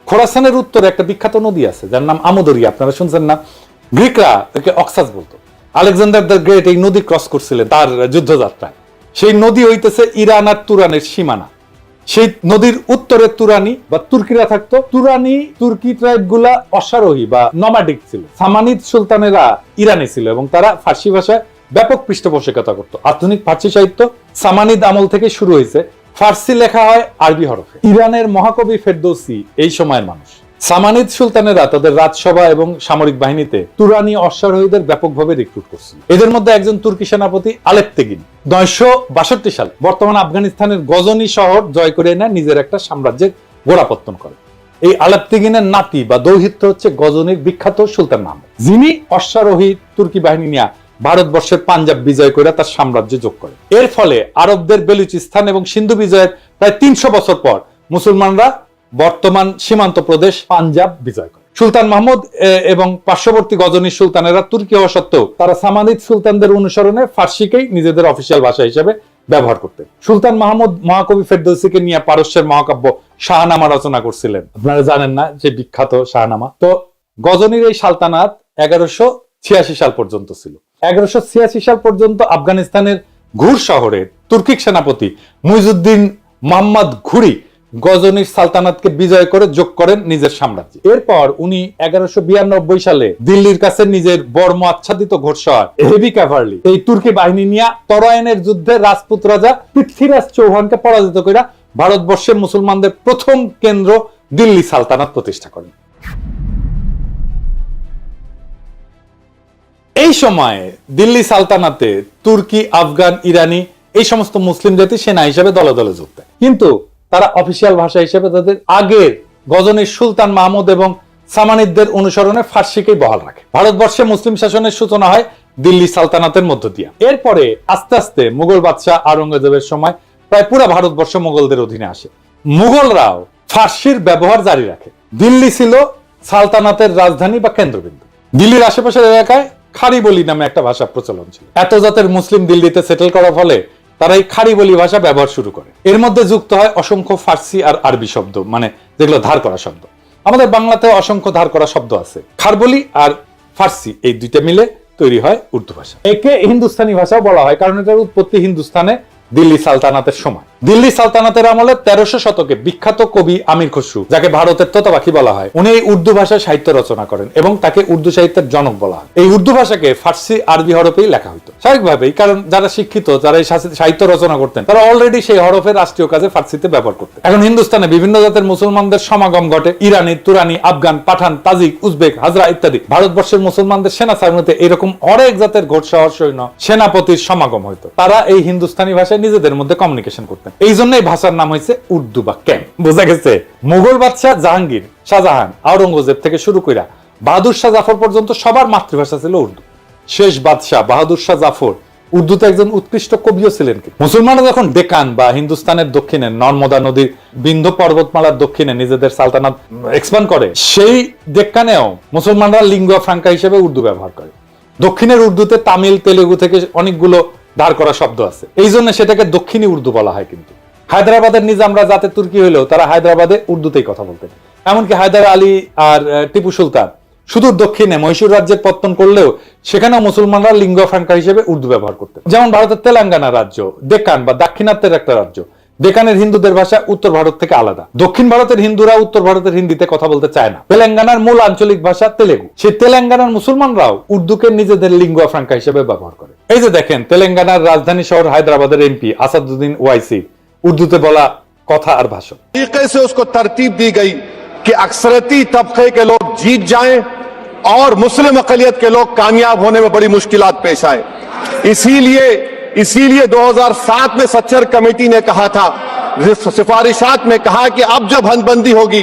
খোরাসানের উত্তরে একটা বিখ্যাত নদী আছে যার নাম আমুদরিয়া, আপনারা শুনছেন না? গ্রিকরা একে অক্সাস বলতো। আলেকজান্ডার দ্য গ্রেট এই নদী ক্রস করছিলেন তার যুদ্ধযাত্রায়। সেই নদী হইতেছে ইরান আর তুরানের সীমানা। সেই নদীর উত্তরে তুরানি বা তুর্কিরা থাকতো। তুরানি তুর্কি ট্রাইব গুলা অশ্বারোহী বা নমাডিক ছিল। সামানিদ সুলতানেরা ইরানি ছিল এবং তারা ফার্সি ভাষায় ব্যাপক পৃষ্ঠপোষকতা করত। আধুনিক ফার্সি সাহিত্য সামানিদ আমল থেকে শুরু হয়েছে। ফার্সি লেখা হয় আরবি হরফে। ইরানের মহাকবি ফেরদৌসি এই সময়ের মানুষ। সামানিদ সুলতানেরা তাদের রাজসভা এবং সামরিক বাহিনীতে তুরানি অশ্বারোহীদের ব্যাপকভাবে রিক্রুট করছিল। এদের মধ্যে একজন তুর্কি সেনাপতি আলেপ্তেগিন 962 সাল বর্তমান আফগানিস্তানের গজনি শহর জয় করে এনে নিজের একটা সাম্রাজ্যের গোড়াপত্তন করে। এই আলেপ্তেগিনের নাতি বা দৌহিত্র হচ্ছে গজনির বিখ্যাত সুলতান মাহমুদ, যিনি অশ্বারোহী তুর্কি বাহিনী নিয়ে ভারতবর্ষের পাঞ্জাব বিজয় করে তার সাম্রাজ্য যোগ করে। এর ফলে আরবদের বেলুচিস্তান এবং সিন্ধু বিজয়ের প্রায় 300 বছর পর মুসলমানরা বর্তমান সীমান্ত প্রদেশ পাঞ্জাব বিজয় করে। সুলতান মাহমুদ এবং পার্শ্ববর্তী গজনী সুলতানেরা তুর্কি হওয়া সত্ত্বেও তারা সামানিদ সুলতানদের অনুসরণে ফার্সিকেই নিজেদের অফিসিয়াল ভাষা হিসেবে ব্যবহার করতেন। সুলতান মাহমুদ মহাকবি ফেরদৌসিকে নিয়ে পারস্যের মহাকাব্য শাহনামা রচনা করছিলেন। আপনারা জানেন না যে বিখ্যাত শাহনামা? তো গজনীর এই সালতানাত 1186 সাল পর্যন্ত ছিল। 1186 সাল পর্যন্ত আফগানিস্তানের ঘুর শহরে তুর্কিক সেনাপতি মুইজুদ্দিন মোহাম্মদ ঘুরি গজনির সালতানাতকে বিজয় করে যোগ করেন নিজের সাম্রাজ্যে। এরপর উনি 1192 সালে দিল্লির কাছে নিজের বর্ম আচ্ছাদিত ঘোড়সওয়ার হেভি ক্যাভারলি এই তুর্কি বাহিনী নিয়ে তরাইনের যুদ্ধে রাজপুত রাজা পৃথ্বীরাজ চৌহানকে পরাজিত করে ভারতবর্ষের মুসলমানদের প্রথম কেন্দ্র দিল্লি সালতানাত প্রতিষ্ঠা করেন। এই সময়ে দিল্লি সালতানাতে তুর্কি, আফগান, ইরানি এই সমস্ত মুসলিম জাতি সেনা হিসেবে দলে দলে যোগ দেয়, কিন্তু তারা অফিসিয়াল ভাষা হিসেবে তাদের আগের গজনীর সুলতান মাহমুদ এবং সামানিদদের অনুসরণে ফার্সিকেই বহাল রাখে। ভারতবর্ষে মুসলিম শাসনের সূচনা হয় দিল্লি সালতানাতের মধ্য দিয়ে। এরপরে আস্তে আস্তে মুঘল বাদশাহ আওরঙ্গজেবের সময় প্রায় পুরো ভারতবর্ষ মুঘলদের অধীনে আসে। মুঘলরাও ফার্সির ব্যবহার জারি রাখে। দিল্লি ছিল সালতানাতের রাজধানী বা কেন্দ্রবিন্দু। দিল্লির আশেপাশের এলাকায় খারি বলি নামে একটা ভাষা প্রচলন ছিল। এত জাতের মুসলিম দিল্লিতে সেটেল করার ফলে তারা এই খারি বলি ভাষা ব্যবহার শুরু করে। এর মধ্যে যুক্ত হয় অসংখ্য ফার্সি আর আরবি শব্দ, মানে যেগুলো ধার করা শব্দ। আমাদের বাংলাতে অসংখ্য ধার করা শব্দ আছে। খারবলি আর ফার্সি এই দুইটা মিলে তৈরি হয় উর্দু ভাষা। একে হিন্দুস্তানি ভাষাও বলা হয়, কারণ এটার উৎপত্তি হিন্দুস্তানে দিল্লি সালতানাতের সময়। দিল্লি সালতানাতের আমলে 1300 শতকে বিখ্যাত কবি আমির খসরু, যাকে ভারতের তোতাপাখি বলা হয়, উনি এই উর্দু ভাষায় সাহিত্য রচনা করেন এবং তাকে উর্দু সাহিত্যের জনক বলা হয়। এই উর্দু ভাষাকে ফার্সি আরবি হরফেই লেখা হতো স্বাভাবিকভাবেই, কারণ যারা শিক্ষিত, যারা এই সাহিত্য রচনা করতেন, তারা অলরেডি সেই হরফের রাষ্ট্রীয় কাজে ফার্সিতে ব্যবহার করতেন। এখন হিন্দুস্তানে বিভিন্ন জাতের মুসলমানদের সমাগম ঘটে। ইরানি, তুরানি, আফগান, পাঠান, তাজিক, উজবেক, হাজরা ইত্যাদি। ভারতবর্ষের মুসলমানদের সেনা সামরিতে এরকম অনেক জাতের ঘোড়সওয়ার সৈন্য সেনাপতির সমাগম হইতো। তারা এই হিন্দুস্তানি ভাষায় নিজেদের মধ্যে কমিউনিকেশন করতেন। এই জন্য এই ভাষার নাম হয়েছে উর্দু বা ক্যাম। বোঝা গেছে? মুঘল বাদশাহ জাহাঙ্গীর, শাহজাহান, আওরঙ্গজেব থেকে শুরু করে বাহাদুর শাহ জাফর পর্যন্ত সবার মাতৃভাষা ছিল উর্দু। শেষ বাদশাহ বাহাদুর শাহ জাফর উর্দুতে একজন উৎকৃষ্ট কবিও ছিলেন। মুসলমানরা যখন ডেকান বা হিন্দুস্তানের দক্ষিণে নর্মদা নদীর বিন্ধ্য পর্বতমালার দক্ষিণে নিজেদের সালতানাত এক্সপ্যান্ড করে, সেই ডেক্কানেও মুসলমানরা লিঙ্গুয়া ফ্রাঙ্কা হিসেবে উর্দু ব্যবহার করে। দক্ষিণের উর্দুতে তামিল, তেলেগু থেকে অনেকগুলো ধার করা শব্দ আছে, এই জন্য সেটাকে দক্ষিণী উর্দু বলা হয়। কিন্তু হায়দ্রাবাদের নিজামরা যাতে তুর্কি হইলেও তারা হায়দ্রাবাদে উর্দুতেই কথা বলতেন। এমনকি হায়দার আলী আর টিপু সুলতান সুদূর দক্ষিণে মহীশূর রাজ্যের পত্তন করলেও সেখানেও মুসলমানরা লিঙ্গুয়া ফ্রাঙ্কা হিসেবে উর্দু ব্যবহার করতেন। যেমন ভারতের তেলেঙ্গানা রাজ্য ডেকান বা দাক্ষিণাত্যের একটা রাজ্য। ডেকানের হিন্দুদের ভাষা উত্তর ভারত থেকে আলাদা। দক্ষিণ ভারতের হিন্দুরা উত্তর ভারতের হিন্দিতে কথা বলতে চায় না। তেলেঙ্গানার মূল আঞ্চলিক ভাষা তেলেগু। সেই তেলেঙ্গানার মুসলমানরাও উর্দুকে নিজেদের লিঙ্গুয়া ফ্রাঙ্কা হিসেবে ব্যবহার করে। এই যে দেখেন, তেলেঙ্গানার রাজধানী শহর হায়দ্রাবাদের এমপি আসাদুদ্দিন ওয়াইসি উর্দুতে বলা কথা আর ভাষণ। तरीके से उसको तरतीब दी गई कि अक्सरती तबके के लोग जीत जाएं और मुस्लिम अकलियत के लोग कामयाब होने में बड़ी मुश्किलात पेश आए। इसीलिए 2007 में सच्चर कमेटी ने कहा था, सिफारिशात में कहा कि अब जब हदबंदी होगी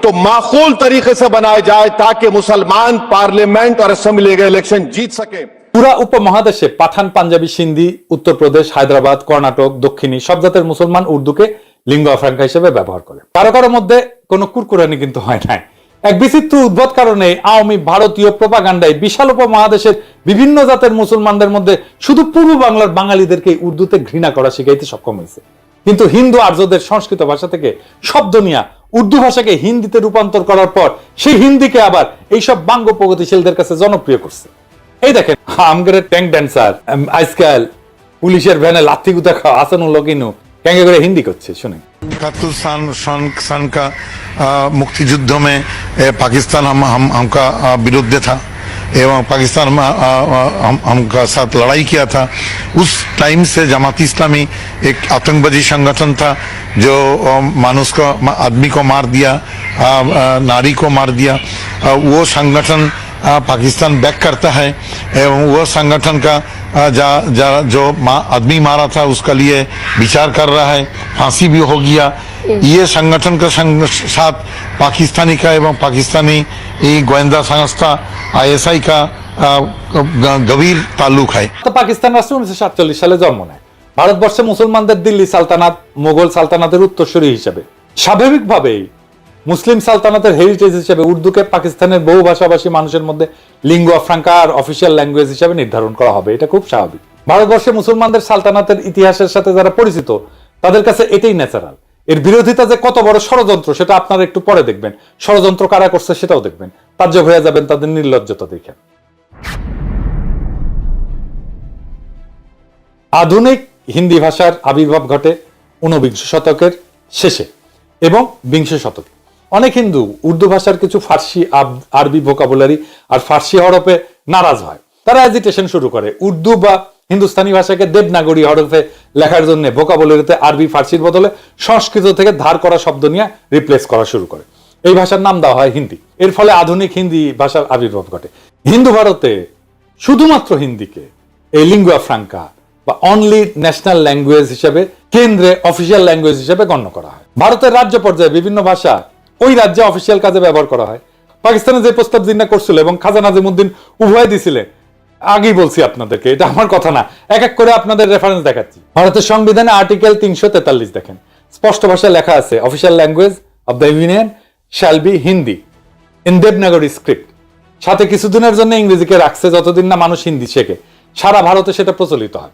तो माकूल तरीके से बनाए जाए ताकि मुसलमान पार्लियामेंट और असेंबली के इलेक्शन जीत सके। পুরা উপমহাদেশে পাঠান, পাঞ্জাবি, সিন্ধি, উত্তরপ্রদেশ, হায়দ্রাবাদ, কর্ণাটক, দক্ষিণী সব জাতের মুসলমান উর্দুকে লিঙ্গুয়া ফ্রাঙ্কা হিসেবে ব্যবহার করে। কারো কারো মধ্যে কোনো কুরকুরানি কিন্তু হয় নাই। এক বিচিত্র উদ্ভট কারণে আওয়ামী ভারতীয় প্রোপাগান্ডায় বিশাল উপমহাদেশের বিভিন্ন জাতের মুসলমানদের মধ্যে শুধু পূর্ব বাংলার বাঙালিদেরকে উর্দুতে ঘৃণা করা শিখাইতে সক্ষম হয়েছে। কিন্তু হিন্দু আর্যদের সংস্কৃত ভাষা থেকে শব্দ নিয়ে উর্দু ভাষাকে হিন্দিতে রূপান্তর করার পর সেই হিন্দিকে আবার এইসব বাঙ্গ প্রগতিশীলদের কাছে জনপ্রিয় করছে। এই দেখেন আমগের ট্যাঙ্ক ড্যান্সার আজকাল পুলিশের ভ্যানে লাথি গুতা খাওয়া আসানুল লকিনু ক্যাঙ্গে করে হিন্দি করছে, শুনে। 71 सन का मुक्तियुद्ध में पाकिस्तान हमका विरुद्ध था एवं पाकिस्तान में हमका साथ लड़ाई किया था। उस टाइम से जमात इस्लामी एक आतंकवादी संगठन था जो मानुष को, आदमी को मार दिया, नारी को मार दिया। वो संगठन पाकिस्तान बैक करता है एवं वो संगठन का जो आदमी मारा था उसका लिए विचार कर रहा है, फांसी भी हो गया। ये संगठन का साथ पाकिस्तानी का एवं पाकिस्तानी गोয়েন্দা संस्था ISI का गভীর ताल्लुक है। তো পাকিস্তান রাষ্ট্র 1947 সালে জন্ম নেয়। ভারতবর্ষে মুসলমানদের দিল্লি সালতানাত মোগল সালতানাতের উত্তরসূরি হিসেবে। স্বাভাবিকভাবেই মুসলিম সালতানাতের হেরিটেজ হিসেবে উর্দুকে পাকিস্তানের বহু ভাষাভাষী মানুষের মধ্যে লিঙ্গুয়া ফ্রাঙ্কা আর অফিসিয়াল ল্যাঙ্গুয়েজ হিসেবে নির্ধারণ করা হবে, এটা খুব স্বাভাবিক। ভারতবর্ষে মুসলমানদের সালতানাতের ইতিহাসের সাথে যারা পরিচিত তাদের কাছে এটাই ন্যাচারাল। এর বিরোধিতা যে কত বড় ষড়যন্ত্র সেটা আপনারা একটু পরে দেখবেন, ষড়যন্ত্র কারা করছে সেটাও দেখবেন, তাজ্জব হয়ে যাবেন তাদের নির্লজ্জতা দেখে। আধুনিক হিন্দি ভাষার আবির্ভাব ঘটে 19 শতকের শেষে এবং 20 শতকে। অনেক হিন্দু উর্দু ভাষার কিছু ফার্সি আরবি ভোকাবুলারি আর ফার্সি হরফে নারাজ হয়। তারা এজিটেশন শুরু করে, উর্দু বা হিন্দুস্তানি ভাষাকে দেবনাগরী হরফে লেখার জন্য ভোকাবুলারিতে আরবি ফার্সির বদলে সংস্কৃত থেকে ধার করা শব্দ নিয়ে রিপ্লেস করা শুরু করে। এই ভাষার নাম দেওয়া হয় হিন্দি। এর ফলে আধুনিক হিন্দি ভাষার আবির্ভাব ঘটে। হিন্দু ভারতে শুধুমাত্র হিন্দিকে এই লিঙ্গুয়া ফ্রাঙ্কা বা অনলি ন্যাশনাল ল্যাঙ্গুয়েজ হিসেবে কেন্দ্রে অফিসিয়াল ল্যাঙ্গুয়েজ হিসেবে গণ্য করা হয়। ভারতের রাজ্য পর্যায়ে বিভিন্ন ভাষা ওই রাজ্যে অফিসিয়াল কাজে ব্যবহার করা হয়। পাকিস্তানে যে প্রস্তাব জিন্না করছিল এবং খাজা নাজিমুদ্দিন উভয় দিছিলেন, আগেই বলছি আপনাদেরকে, এটা আমার কথা না, এক এক করে আপনাদের রেফারেন্স দেখাচ্ছি। ভারতের সংবিধানে আর্টিকেল 343 দেখেন, স্পষ্ট ভাষায় লেখা আছে official language of the union shall be Hindi in Devanagari script. সাথে কিছুদিনের জন্য ইংরেজিকে রাখছে যতদিন না মানুষ হিন্দি শেখে। সারা ভারতে সেটা প্রচলিত হয়।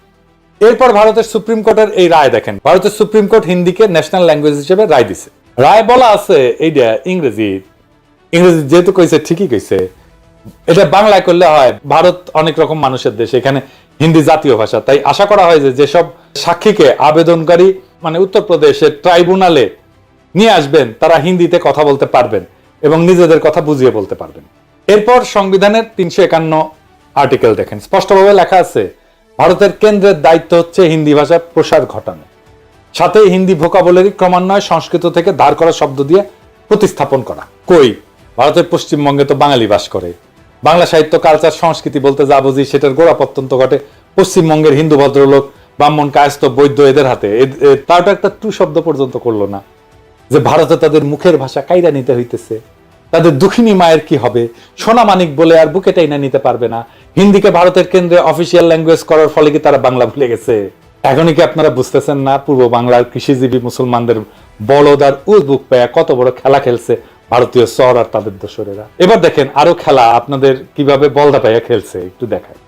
এরপর ভারতের সুপ্রিম কোর্টের এই রায় দেখেন, ভারতের সুপ্রিম কোর্ট হিন্দিকে ন্যাশনাল ল্যাঙ্গুয়েজ হিসেবে রায় দিছে। রায় বলা আছে এইটা ইংরেজি যেহেতু কইছে ঠিকই কইছে, এটা বাংলায় করলে হয়। ভারত অনেক রকম মানুষের দেশ, এখানে হিন্দি জাতীয় ভাষা। তাই আশা করা হয় যে যেসব সাক্ষীকে আবেদনকারী মানে উত্তরপ্রদেশের ট্রাইব্যুনালে নিয়ে আসবেন তারা হিন্দিতে কথা বলতে পারবেন এবং নিজেদের কথা বুঝিয়ে বলতে পারবেন। এরপর সংবিধানের 351 আর্টিকেল দেখেন, স্পষ্টভাবে লেখা আছে ভারতের কেন্দ্রের দায়িত্ব হচ্ছে হিন্দি ভাষার প্রসার ঘটানো, সাথে হিন্দি ভোকাবুলারি ক্রমান্বয়ে সংস্কৃত থেকে ধার করা শব্দ দিয়ে প্রতিস্থাপন করা। কই, ভারতের পশ্চিমবঙ্গে তো বাঙালি বাস করে। বাংলা সাহিত্য, কালচার, সংস্কৃতি বলতে যা বুঝি সেটার গোড়াপত্তন তো ঘটে পশ্চিমবঙ্গের হিন্দু ভদ্রলোক, ব্রাহ্মণ, কায়স্থ, বৈদ্য এদের হাতে। তারটা একটা টু শব্দ পর্যন্ত করলো না যে ভারতে তাদের মুখের ভাষা কাইরা নিতে হইতেছে। তাদের দুঃখিনী মায়ের কি হবে, সোনা মানিক বলে আর বুকে টাইনা নিতে পারবে না। হিন্দিকে ভারতের কেন্দ্রে অফিসিয়াল ল্যাঙ্গুয়েজ করার ফলে কি তারা বাংলা ভুলে গেছে? এখনই কি আপনারা বুঝতেছেন না পূর্ব বাংলার কৃষিজীবী মুসলমানদের বলদ আর উজবুক পেয়া কত বড় খেলা খেলছে ভারতীয় শহর আর তাদের দোসরেরা? এবার দেখেন আরো খেলা আপনাদের কিভাবে বলদা পাইয়া খেলছে, একটু দেখায়।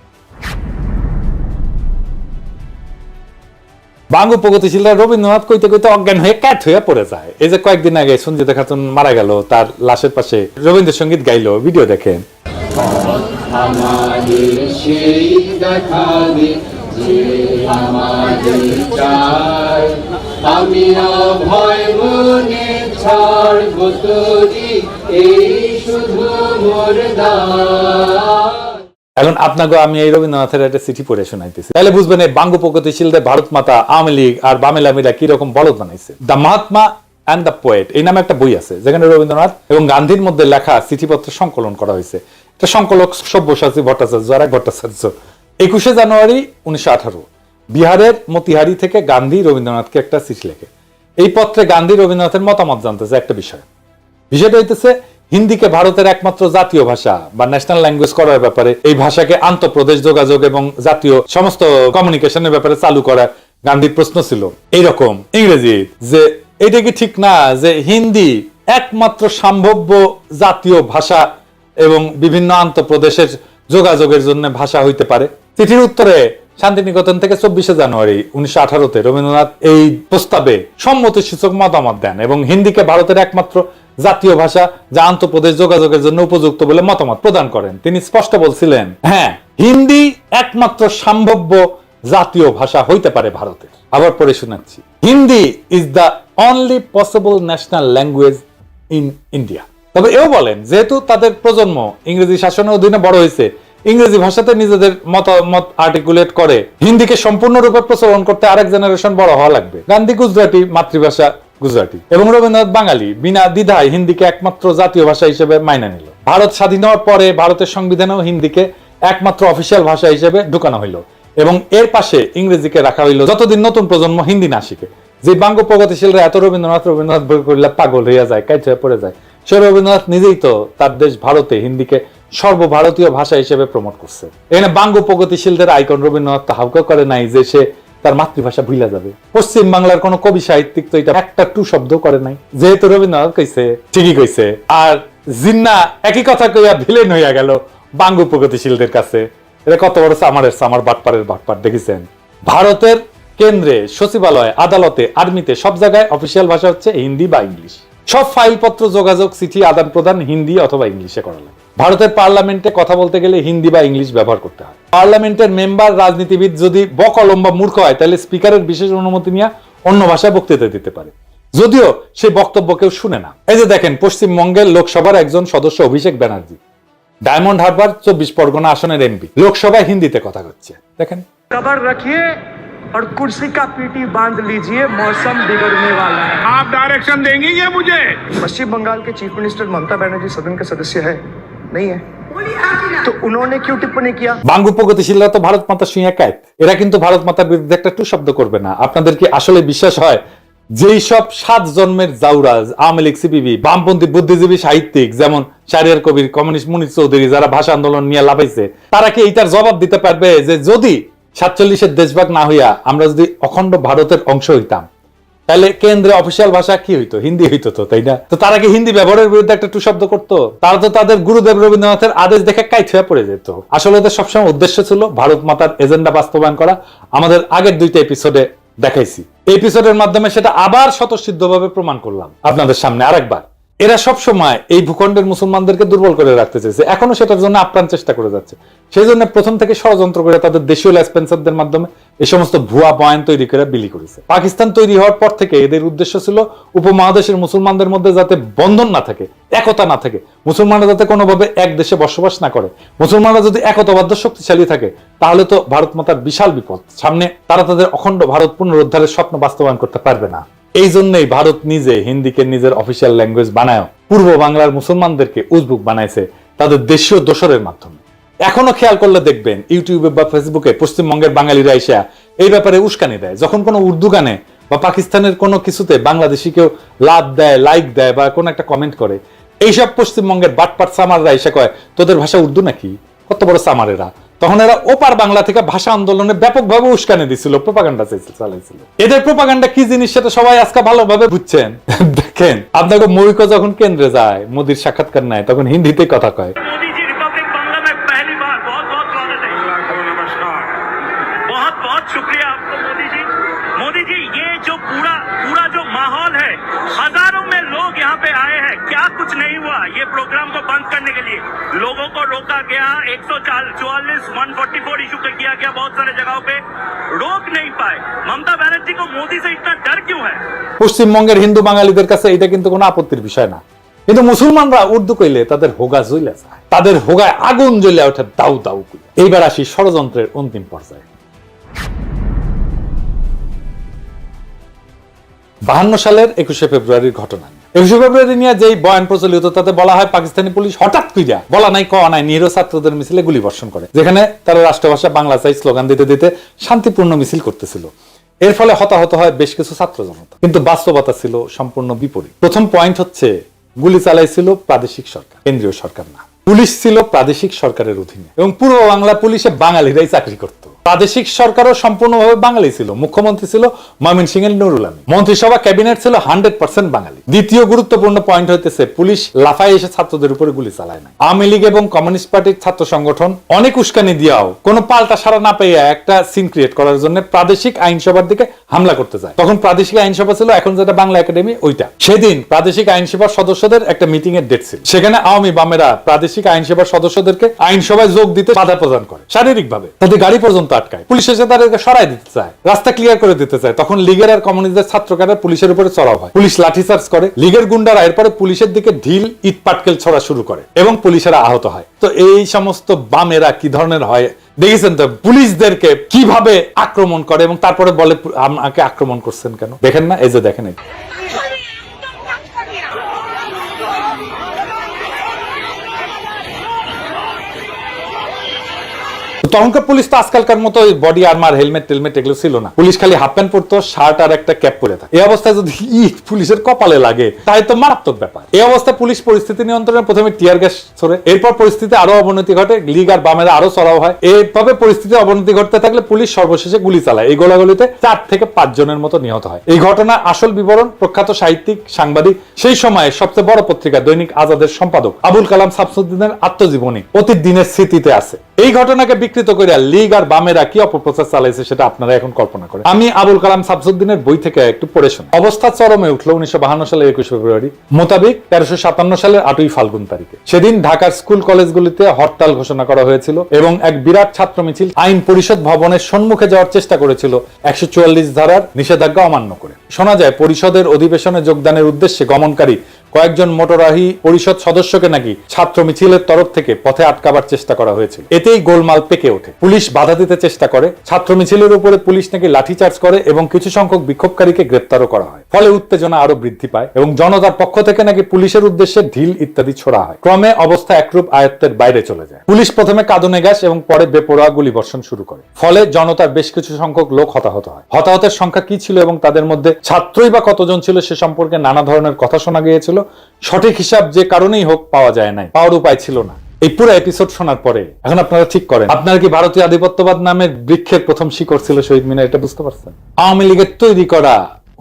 বাঙ্গু প্রগতিশীলরা রবীন্দ্রনাথ কইতে কইতে অজ্ঞান হয়ে ক্যাট হয়ে পড়ে যায়। এই যে কয়েকদিন আগে সঞ্জিতা খাতুন মারা গেল, তার লাশের পাশে রবীন্দ্রসঙ্গীত গাইলো, ভিডিও দেখেন। আমি অভয় মনে ছাড়ব তোরি এই শুধু মোর দান। এখন আপনাকে আমি এই রবীন্দ্রনাথের একটা চিঠি পড়ে শোনাইতেছি, তাহলে বুঝবেন এই বাঙ্গু প্রগতিশীলদের ভারত মাতা, আওয়ামী লীগ আর বামেলামিরা কিরকম বলদ বানাইছে। The Mahatma and the poet এই নামে একটা বই আছে যেখানে রবীন্দ্রনাথ এবং গান্ধীর মধ্যে লেখা চিঠিপত্র সংকলন করা হয়েছে। এটা সংকলক সব্যসাচী ভট্টাচার্য আর এক ভট্টাচার্য। 21 জানুয়ারি 1918 বিহারের মতিহারি থেকে গান্ধী রবীন্দ্রনাথকে একটা চিঠি লেখে। এই পত্রে গান্ধী রবীন্দ্রনাথের মতামত জানতেছে একটা বিষয়টা হইতেছে হিন্দিকে ভারতের একমাত্র জাতীয় ভাষা বা ন্যাশনাল ল্যাঙ্গুয়েজ করার ব্যাপারে, এই ভাষাকে আন্তঃপ্রদেশ যোগাযোগ এবং জাতীয় সমস্ত কমিউনিকেশনের ব্যাপারে চালু করা গান্ধীর প্রশ্ন ছিল এইরকম ইংরেজি, যে এটা কি ঠিক না যে হিন্দি একমাত্র সম্ভাব্য জাতীয় ভাষা এবং বিভিন্ন আন্তঃপ্রদেশের যোগাযোগের জন্য ভাষা হইতে পারে? চিঠির উত্তরে শান্তিনিকেতন থেকে 24শে জানুয়ারি 1918-তে রবীন্দ্রনাথ এই প্রস্তাবে সম্মতিসূচক মতামত দেন এবং হিন্দিকে ভারতের একমাত্র জাতীয় ভাষা যা আন্তঃপ্রদেশ যোগাযোগের জন্য উপযুক্ত বলে মতামত প্রদান করেন। তিনি স্পষ্ট বলছিলেন, হ্যাঁ, হিন্দি একমাত্র সম্ভাব্য জাতীয় ভাষা হইতে পারে ভারতের। আবার পড়ে শোনাচ্ছি, Hindi is the only possible national language in India. তবে এও বলেন, যেহেতু তাদের প্রজন্ম ইংরেজি শাসনের অধীনে বড় হয়েছে, ইংরেজি ভাষাতে নিজেদের মতামত আর্টিকুলেট করে, হিন্দিকে সম্পূর্ণরূপে প্রচলন করতে আরেক জেনারেশন বড় হওয়া লাগবে। গান্ধী গুজরাটি, মাতৃভাষা গুজরাটি, এবং রবীন্দ্রনাথ বাঙালি, বিনা দ্বিধায় হিন্দিকে একমাত্র জাতীয় ভাষা হিসেবে মাইনে নিল। ভারত স্বাধীন হওয়ার পরে ভারতের সংবিধানেও হিন্দিকে একমাত্র অফিসিয়াল ভাষা হিসেবে ঢুকানো হইল এবং এর পাশে ইংরেজিকে রাখা হইল যতদিন নতুন প্রজন্ম হিন্দি না শিখে। যে বাঙ্গ প্রগতিশীলরা এত রবীন্দ্রনাথ করলে পাগল হইয়া যায়, কাইট হয়ে পড়ে যায়, সে রবীন্দ্রনাথ নিজেই তো তার দেশ ভারতে হিন্দিকে সর্বভারতীয় ভাষা হিসেবে প্রমোট করছে। এখানে বাঙ্গ প্রগতিশীলদের আইকন রবীন্দ্রনাথ তাহাউকে করে নাই যে সে তার মাতৃভাষা ভুলা যাবে। পশ্চিম বাংলার কোন কবি সাহিত্যিক তো এটা একটা টু শব্দ করে নাই, যেহেতু রবীন্দ্রনাথ কইছে, ঠিকই কইছে। আর জিন্না একই কথা কইয়া ভিলেন হইয়া গেল বাঙ্গ প্রগতিশীলদের কাছে। এটা কত বড় সামার বাটপারের বাটপার দেখেছেন। ভারতের কেন্দ্রে, সচিবালয়, আদালতে, আর্মিতে সব জায়গায় অফিসিয়াল ভাষা হচ্ছে হিন্দি বা ইংলিশ। সব ফাইলপত্র, যোগাযোগ, চিঠি আদান প্রদান হিন্দি অথবা ইংলিশে করা লাগে। ভারতের পার্লামেন্টে কথা বলতে গেলে হিন্দি বা ইংলিশ ব্যবহার করতে হয়। পার্লামেন্টের মেম্বার, রাজনীতিবিদ যদি বকলম বা মূর্খ হয় তাহলে স্পিকারের বিশেষ অনুমতি নিয়ে অন্য ভাষায় বক্তৃতা দিতে পারে, যদিও সেই বক্তব্য কেউ শুনে না। এই যে দেখেন, পশ্চিমবঙ্গের লোকসভার একজন সদস্য অভিষেক ব্যানার্জি, ডায়মন্ড হারবার 24 পরগনা আসনের এমপি, লোকসভায় হিন্দিতে কথা হচ্ছে। দেখেন, खबर रखिए और कुर्सी का पीटी बांध लीजिए, मौसम बिगड़ने वाला है। आप डायरेक्शन देंगी ये मुझे? पश्चिम बंगाल के चीफ मिनिस्टर ममता बनर्जी सदन के सदस्य है, नहीं है? तो उन्होंने क्यों टिप्पणी किया? বাঙ্গু প্রগতিশীলরা তো ভারত মাতা শুইয়া কায়েত, এরা কিন্তু ভারত মাতার বিরুদ্ধে একটা টু শব্দ করবে না। আপনাদের কি আসলে বিশ্বাস হয় যেই সব 7 জন্মের জাউরাজ, আওয়ামী লীগ, সিপিবি, বামপন্থী বুদ্ধিজীবী সাহিত্যিক যেমন শাহরিয়ার কবির, কমিউনিস্ট মুনির চৌধুরী, যারা ভাষা আন্দোলন নিয়ে লাফাইছে, তারা কি এইটার জবাব দিতে পারবে যে যদি 47-এর দেশভাগ না হইয়া আমরা যদি অখণ্ড ভারতের অংশ হইতাম তাহলে কেন্দ্রে অফিসিয়াল ভাষা কি হইতো? হিন্দি হইতো তো, তাই না? তো তারা কি হিন্দি ব্যবহারের বিরুদ্ধে একটা টু শব্দ করতো? তারা তো তাদের গুরুদেব রবীন্দ্রনাথের আদেশ দেখে কাইট হয়ে পড়ে যেত। আসলে ওদের সবসময় উদ্দেশ্য ছিল ভারত মাতার এজেন্ডা বাস্তবায়ন করা। আমাদের আগের 2টা এপিসোডে দেখাইছি, এপিসোডের মাধ্যমে সেটা আবার স্বতঃসিদ্ধভাবে প্রমাণ করলাম আপনাদের সামনে আরেকবার। এরা সব সময় এই ভূখণ্ডের মুসলমানদেরকে দুর্বল করে রাখতে চেয়েছে, এখনো সেটার জন্য আপ্রাণ চেষ্টা করে যাচ্ছে। সেই জন্য প্রথম থেকে ষড়যন্ত্র করে তাদের দেশীয় লেসপেন্সারদের মাধ্যমে এই সমস্ত ভুয়া বয়ান তৈরি করে বিলি করেছে। পাকিস্তান তৈরি হওয়ার পর থেকে এদের উদ্দেশ্য ছিল উপমহাদেশের মুসলমানদের মধ্যে যাতে বন্ধন না থাকে, একতা না থাকে, মুসলমানরা যাতে কোনোভাবে এক দেশে বসবাস না করে। মুসলমানরা যদি একতাবদ্ধ শক্তিশালী থাকে তাহলে তো ভারত মাতার বিশাল বিপদ সামনে, তারা তাদের অখণ্ড ভারত পুনরুদ্ধারের স্বপ্ন বাস্তবায়ন করতে পারবে না। এই জন্যই ভারত নিজে হিন্দিকে নিজের অফিসিয়াল ল্যাঙ্গুয়েজ বানায় পূর্ব বাংলার মুসলমানদেরকে উজবুক বানাইছে তাদের দেশীয় দোসরের মাধ্যমে। এখনো খেয়াল করলে দেখবেন ইউটিউবে বা ফেসবুকে পশ্চিমবঙ্গের বাঙালিরা এসে এই ব্যাপারে উস্কানি দেয়। যখন কোনো উর্দু গানে বা পাকিস্তানের কোনো কিছুতে বাংলাদেশি কেউ লাভ দেয়, লাইক দেয় বা কোনো একটা কমেন্ট করে, এইসব পশ্চিমবঙ্গের বাটপাট সামাররা এসে কয় তোদের ভাষা উর্দু নাকি? কত বড় সামারেরা! তখন এরা ওপার বাংলা থেকে ভাষা আন্দোলনে ব্যাপকভাবে উস্কানি দিছিল, প্রোপাগান্ডা চালাইছিল। এদের প্রোপাগান্ডা কি জিনিস সেটা সবাই আজকে ভালোভাবে বুঝছেন। দেখেন, আপনাকে মৌলিক যখন কেন্দ্রে যায়, মোদির সাক্ষাৎকার নেয়, তখন হিন্দিতে কথা কয়। मोदी जी रिपब्लिक बांग्ला में पहली बार बहुत बहुत स्वागत है। नमस्कार, बहुत बहुत शुक्रिया आपको मोदी जी। मोदी जी, ये जो पूरा जो माहौल है, हजारों में लोग यहाँ पे आए हैं, क्या कुछ नहीं हुआ? ये प्रोग्राम को बंद करने के लिए लोगों को रोका गया, 144, 144 इशू किया गया, बहुत सारे जगहों पे रोक नहीं पाए। ममता बनर्जी को मोदी से इतना डर क्यों है? পশ্চিমবঙ্গের হিন্দু বাঙালিদের কাছে এটা কিন্তু কোনো আপত্তির বিষয় না, কিন্তু মুসলমানরা উর্দু কইলে তাদের হোগা জ্বলে যায়, তাদের হোগায় আগুন জ্বলে ওঠে দাউ দাউ করে। এইবার আসি ষড়যন্ত্রের অন্তিম পর্যায়ে। 52 সালের 21শে ফেব্রুয়ারির ঘটনা। 21শে ফেব্রুয়ারি নিয়ে যেই বয়ান প্রচলিত তাতে বলা হয় পাকিস্তানি পুলিশ হঠাৎ কইরা বলা নাই কওয়া নাই নিরীহ ছাত্রদের মিছিলে গুলি বর্ষণ করে, যেখানে তারা রাষ্ট্রভাষা বাংলা চাই স্লোগান দিতে দিতে শান্তিপূর্ণ মিছিল করতেছিল। এর ফলে হতাহত হয় বেশ কিছু ছাত্র জনতা, কিন্তু বাস্তবতা ছিল সম্পূর্ণ বিপরীত। প্রথম পয়েন্ট হচ্ছে গুলি চালাইছিল প্রাদেশিক সরকার, কেন্দ্রীয় সরকার না। পুলিশ ছিল প্রাদেশিক সরকারের অধীনে এবং পূর্ব বাংলা পুলিশে বাঙালিরাই চাকরি করত। প্রাদেশিক সরকারও সম্পূর্ণভাবে বাঙালি ছিল। মুখ্যমন্ত্রী ছিল ময়মনসিংহের নুরুল আমিন, মন্ত্রিসভা ক্যাবিনেট ছিল 100% বাঙালি। দ্বিতীয় গুরুত্বপূর্ণ পয়েন্ট হইতেছে পুলিশ লাফায় এসে ছাত্রদের উপরে গুলি চালায় না। আওয়ামী লীগ এবং কমিউনিস্ট পার্টির ছাত্র সংগঠন অনেক উস্কানি দিয়াও কোনো পাল্টা সাড়া না পেয়ে একটা সিন ক্রিয়েট করার জন্য প্রাদেশিক আইনসভার দিকে হামলা করতে যায়। তখন প্রাদেশিক আইনসভা ছিল এখন যেটা বাংলা একাডেমি, ওইটা। সেদিন প্রাদেশিক আইনসভার সদস্যদের একটা মিটিং এর ডেট ছিল। সেখানে আওয়ামী বামেরা প্রাদেশিক আইনসভার সদস্যদেরকে আইনসভায় যোগ দিতে বাধা প্রদান করে শারীরিকভাবে, তাদের গাড়ি পর্যন্ত আটকায়। পুলিশ এসে তাদেরকে সরাই দিতে চায়, রাস্তা ক্লিয়ার করে দিতে চায়। তখন লীগের আর কমিউনিস্টদের ছাত্রকারা পুলিশের উপরে চড়াও হয়, পুলিশ লাঠিচার্জ করে। লীগের গুন্ডারা এরপরে পুলিশের দিকে ঢিল ইট পাটকেল ছড়া শুরু করে এবং পুলিশেরা আহত হয়। তো এই সমস্ত বামেরা কি ধরনের হয় দেখেছেন তো, পুলিশদেরকে কিভাবে আক্রমণ করে এবং তারপরে বলে আমাকে আক্রমণ করছেন কেন, দেখেন না? এই যে দেখেন, এই তখনকার পুলিশ তো আজকালকার মতো বডি আর্মার, হেলমেট টেলমেট এগুলো ছিল না। পুলিশ খালি হাফ প্যান্ট পরতো, শার্ট আর একটা ক্যাপ পরে থাকে। এই অবস্থায় যদি ইট পুলিশের কপালে লাগে তাই তো মারাত্মক ব্যাপার। এই অবস্থায় পুলিশ পরিস্থিতি নিয়ন্ত্রণে প্রথমে টিয়ার গ্যাস ছড়ে, এরপর পরিস্থিতি আরো অবনতি ঘটে, লীগ আর বামেরা আরো চড়াও হয়। এইভাবে পরিস্থিতি অবনতি ঘটতে থাকলে পুলিশ সর্বশেষে গুলি চালায়। এই গোলাগুলিতে 4 থেকে 5 জনের মতো নিহত হয়। এই ঘটনা আসল বিবরণ প্রখ্যাত সাহিত্যিক, সাংবাদিক, সেই সময়ে সবচেয়ে বড় পত্রিকা দৈনিক আজাদের সম্পাদক আবুল কালাম শামসুদ্দিনের আত্মজীবনী অতীত দিনের স্মৃতিতে আছে। এই ঘটনাকে বিকৃত করে লীগ আর বামেরা কি অপপ্রচার চালাইছে সেটা আপনারা এখন কল্পনা করেন। আমি আবুল কালাম শামসুদ্দিনের বই থেকে একটু পড়ে শুনি। অবস্থা চরমে উঠল 1952 সালের 21 ফেব্রুয়ারি মোতাবেক 1357 সালের 8ই ফাল্গুন তারিখে। সেদিন ঢাকার স্কুল কলেজগুলিতে হরতাল ঘোষণা করা হয়েছিল এবং এক বিরাট ছাত্র মিছিল আইন পরিষদ ভবনের সম্মুখে যাওয়ার চেষ্টা করেছিল 144 ধারার নিষেধাজ্ঞা অমান্য করে। শোনা যায় পরিষদের অধিবেশনে যোগদানের উদ্দেশ্যে গমনকারী কয়েকজন মোটরাহি পরিষদ সদস্যকে নাকি ছাত্র মিছিলের তরফ থেকে পথে আটকাবার চেষ্টা করা হয়েছিল। এতেই গোলমাল পেকে ওঠে। পুলিশ বাধা দিতে চেষ্টা করে, ছাত্র মিছিলের উপরে পুলিশ নাকি লাঠিচার্জ করে এবং কিছু সংখ্যক বিক্ষোভকারীকে গ্রেপ্তারও করা হয়। ফলে উত্তেজনা আরো বৃদ্ধি পায় এবং জনতার পক্ষ থেকে নাকি পুলিশের উদ্দেশ্যে ঢিল ইত্যাদি ছোড়া হয়। ক্রমে অবস্থা একরূপ আয়ত্তের বাইরে চলে যায়। পুলিশ প্রথমে কাঁদনে গ্যাস এবং পরে বেপরোয়া গুলি বর্ষণ শুরু করে। ফলে জনতার বেশ কিছু সংখ্যক লোক হতাহত হয়। হতাহতের সংখ্যা কি ছিল এবং তাদের মধ্যে ছাত্রই বা কতজন ছিল সে সম্পর্কে নানা ধরনের কথা শোনা গিয়েছিল। সঠিক হিসাব যে কারণেই হোক পাওয়া যায় নাই, পাওয়ার উপায় ছিল না। এই পুরো এপিসোড শোনার পরে এখন আপনারা ঠিক করেন, আপনারা কি ভারতীয় আধিপত্যবাদ নামের বৃক্ষের প্রথম শিকড় ছিল শহীদ মিনার, এটা বুঝতে পারছেন? আওয়ামী লীগের তৈরি করা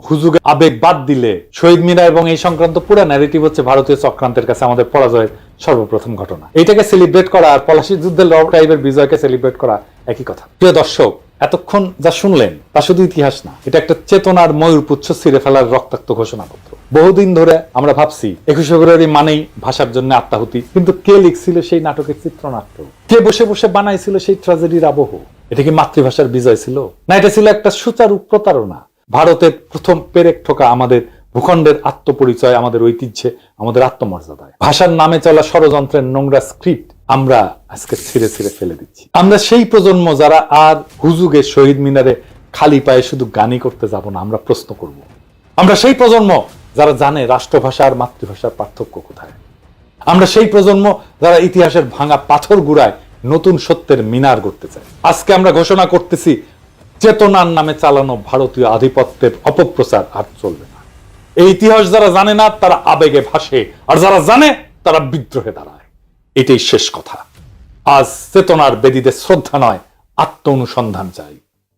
হুজুগে আবেগ বাদ দিলে শহীদ মিনার এবং এই সংক্রান্ত পুরো ন্যারেটিভ হচ্ছে ভারতীয় চক্রান্তের কাছে আমাদের পরাজয়ের সর্বপ্রথম ঘটনা। এটাকে সেলিব্রেট করা আর পলাশী যুদ্ধের লর্ড টাইপের বিজয়কে সেলিব্রেট করা একই কথা। প্রিয় দর্শক, এতক্ষণ যা শুনলেন তা শুধু ইতিহাস না, এটা একটা চেতনার ময়ূরপুচ্ছ ছিঁড়ে ফেলার রক্তাক্ত ঘোষণাপত্র। বহুদিন ধরে আমরা ভাবছি 21 ফেব্রুয়ারি মানেই ভাষার জন্য আত্মাহুতি, কিন্তু কে লিখছিল সেই নাটকের চিত্রনাট্য, কে বসে বসে বানাইছিল সেই ট্র্যাজেডির আবহ? এটা কি মাতৃভাষার বিজয় ছিল, না এটা ছিল একটা সুচারু প্রতারণা? ভারতের প্রথম পেরেক ঠোকা আমাদের ভূখণ্ডের আত্মপরিচয়, আমাদের ঐতিহ্যে, আমাদের আত্মমর্যাদায়। ভাষার নামে চলা ষড়যন্ত্রের নোংরা স্ক্রিপ্ট আমরা আজকে ছিঁড়ে ছিঁড়ে ফেলে দিচ্ছি। আমরা সেই প্রজন্ম যারা আর হুজুগে শহীদ মিনারে খালি পায়ে শুধু গানই করতে যাব না, আমরা প্রশ্ন করব। আমরা সেই প্রজন্ম যারা জানে রাষ্ট্রভাষা আর মাতৃভাষার পার্থক্য কোথায়। আমরা সেই প্রজন্ম যারা ইতিহাসের ভাঙা পাথর গুড়ায় নতুন সত্যের মিনার গড়তে চায়। আজকে আমরা ঘোষণা করতেছি, চেতনার নামে চালানো ভারতীয় আধিপত্যের অপপ্রচার আর চলবে না। এই ইতিহাস যারা জানে না তারা আবেগে ভাসে, আর যারা জানে তারা বিদ্রোহে দাঁড়ায়। এটাই শেষ কথা। আজ চেতনার বেদীতে শ্রদ্ধা নয়, আত্ম অনুসন্ধান চাই।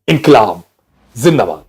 ইনকিলাব জিন্দাবাদ।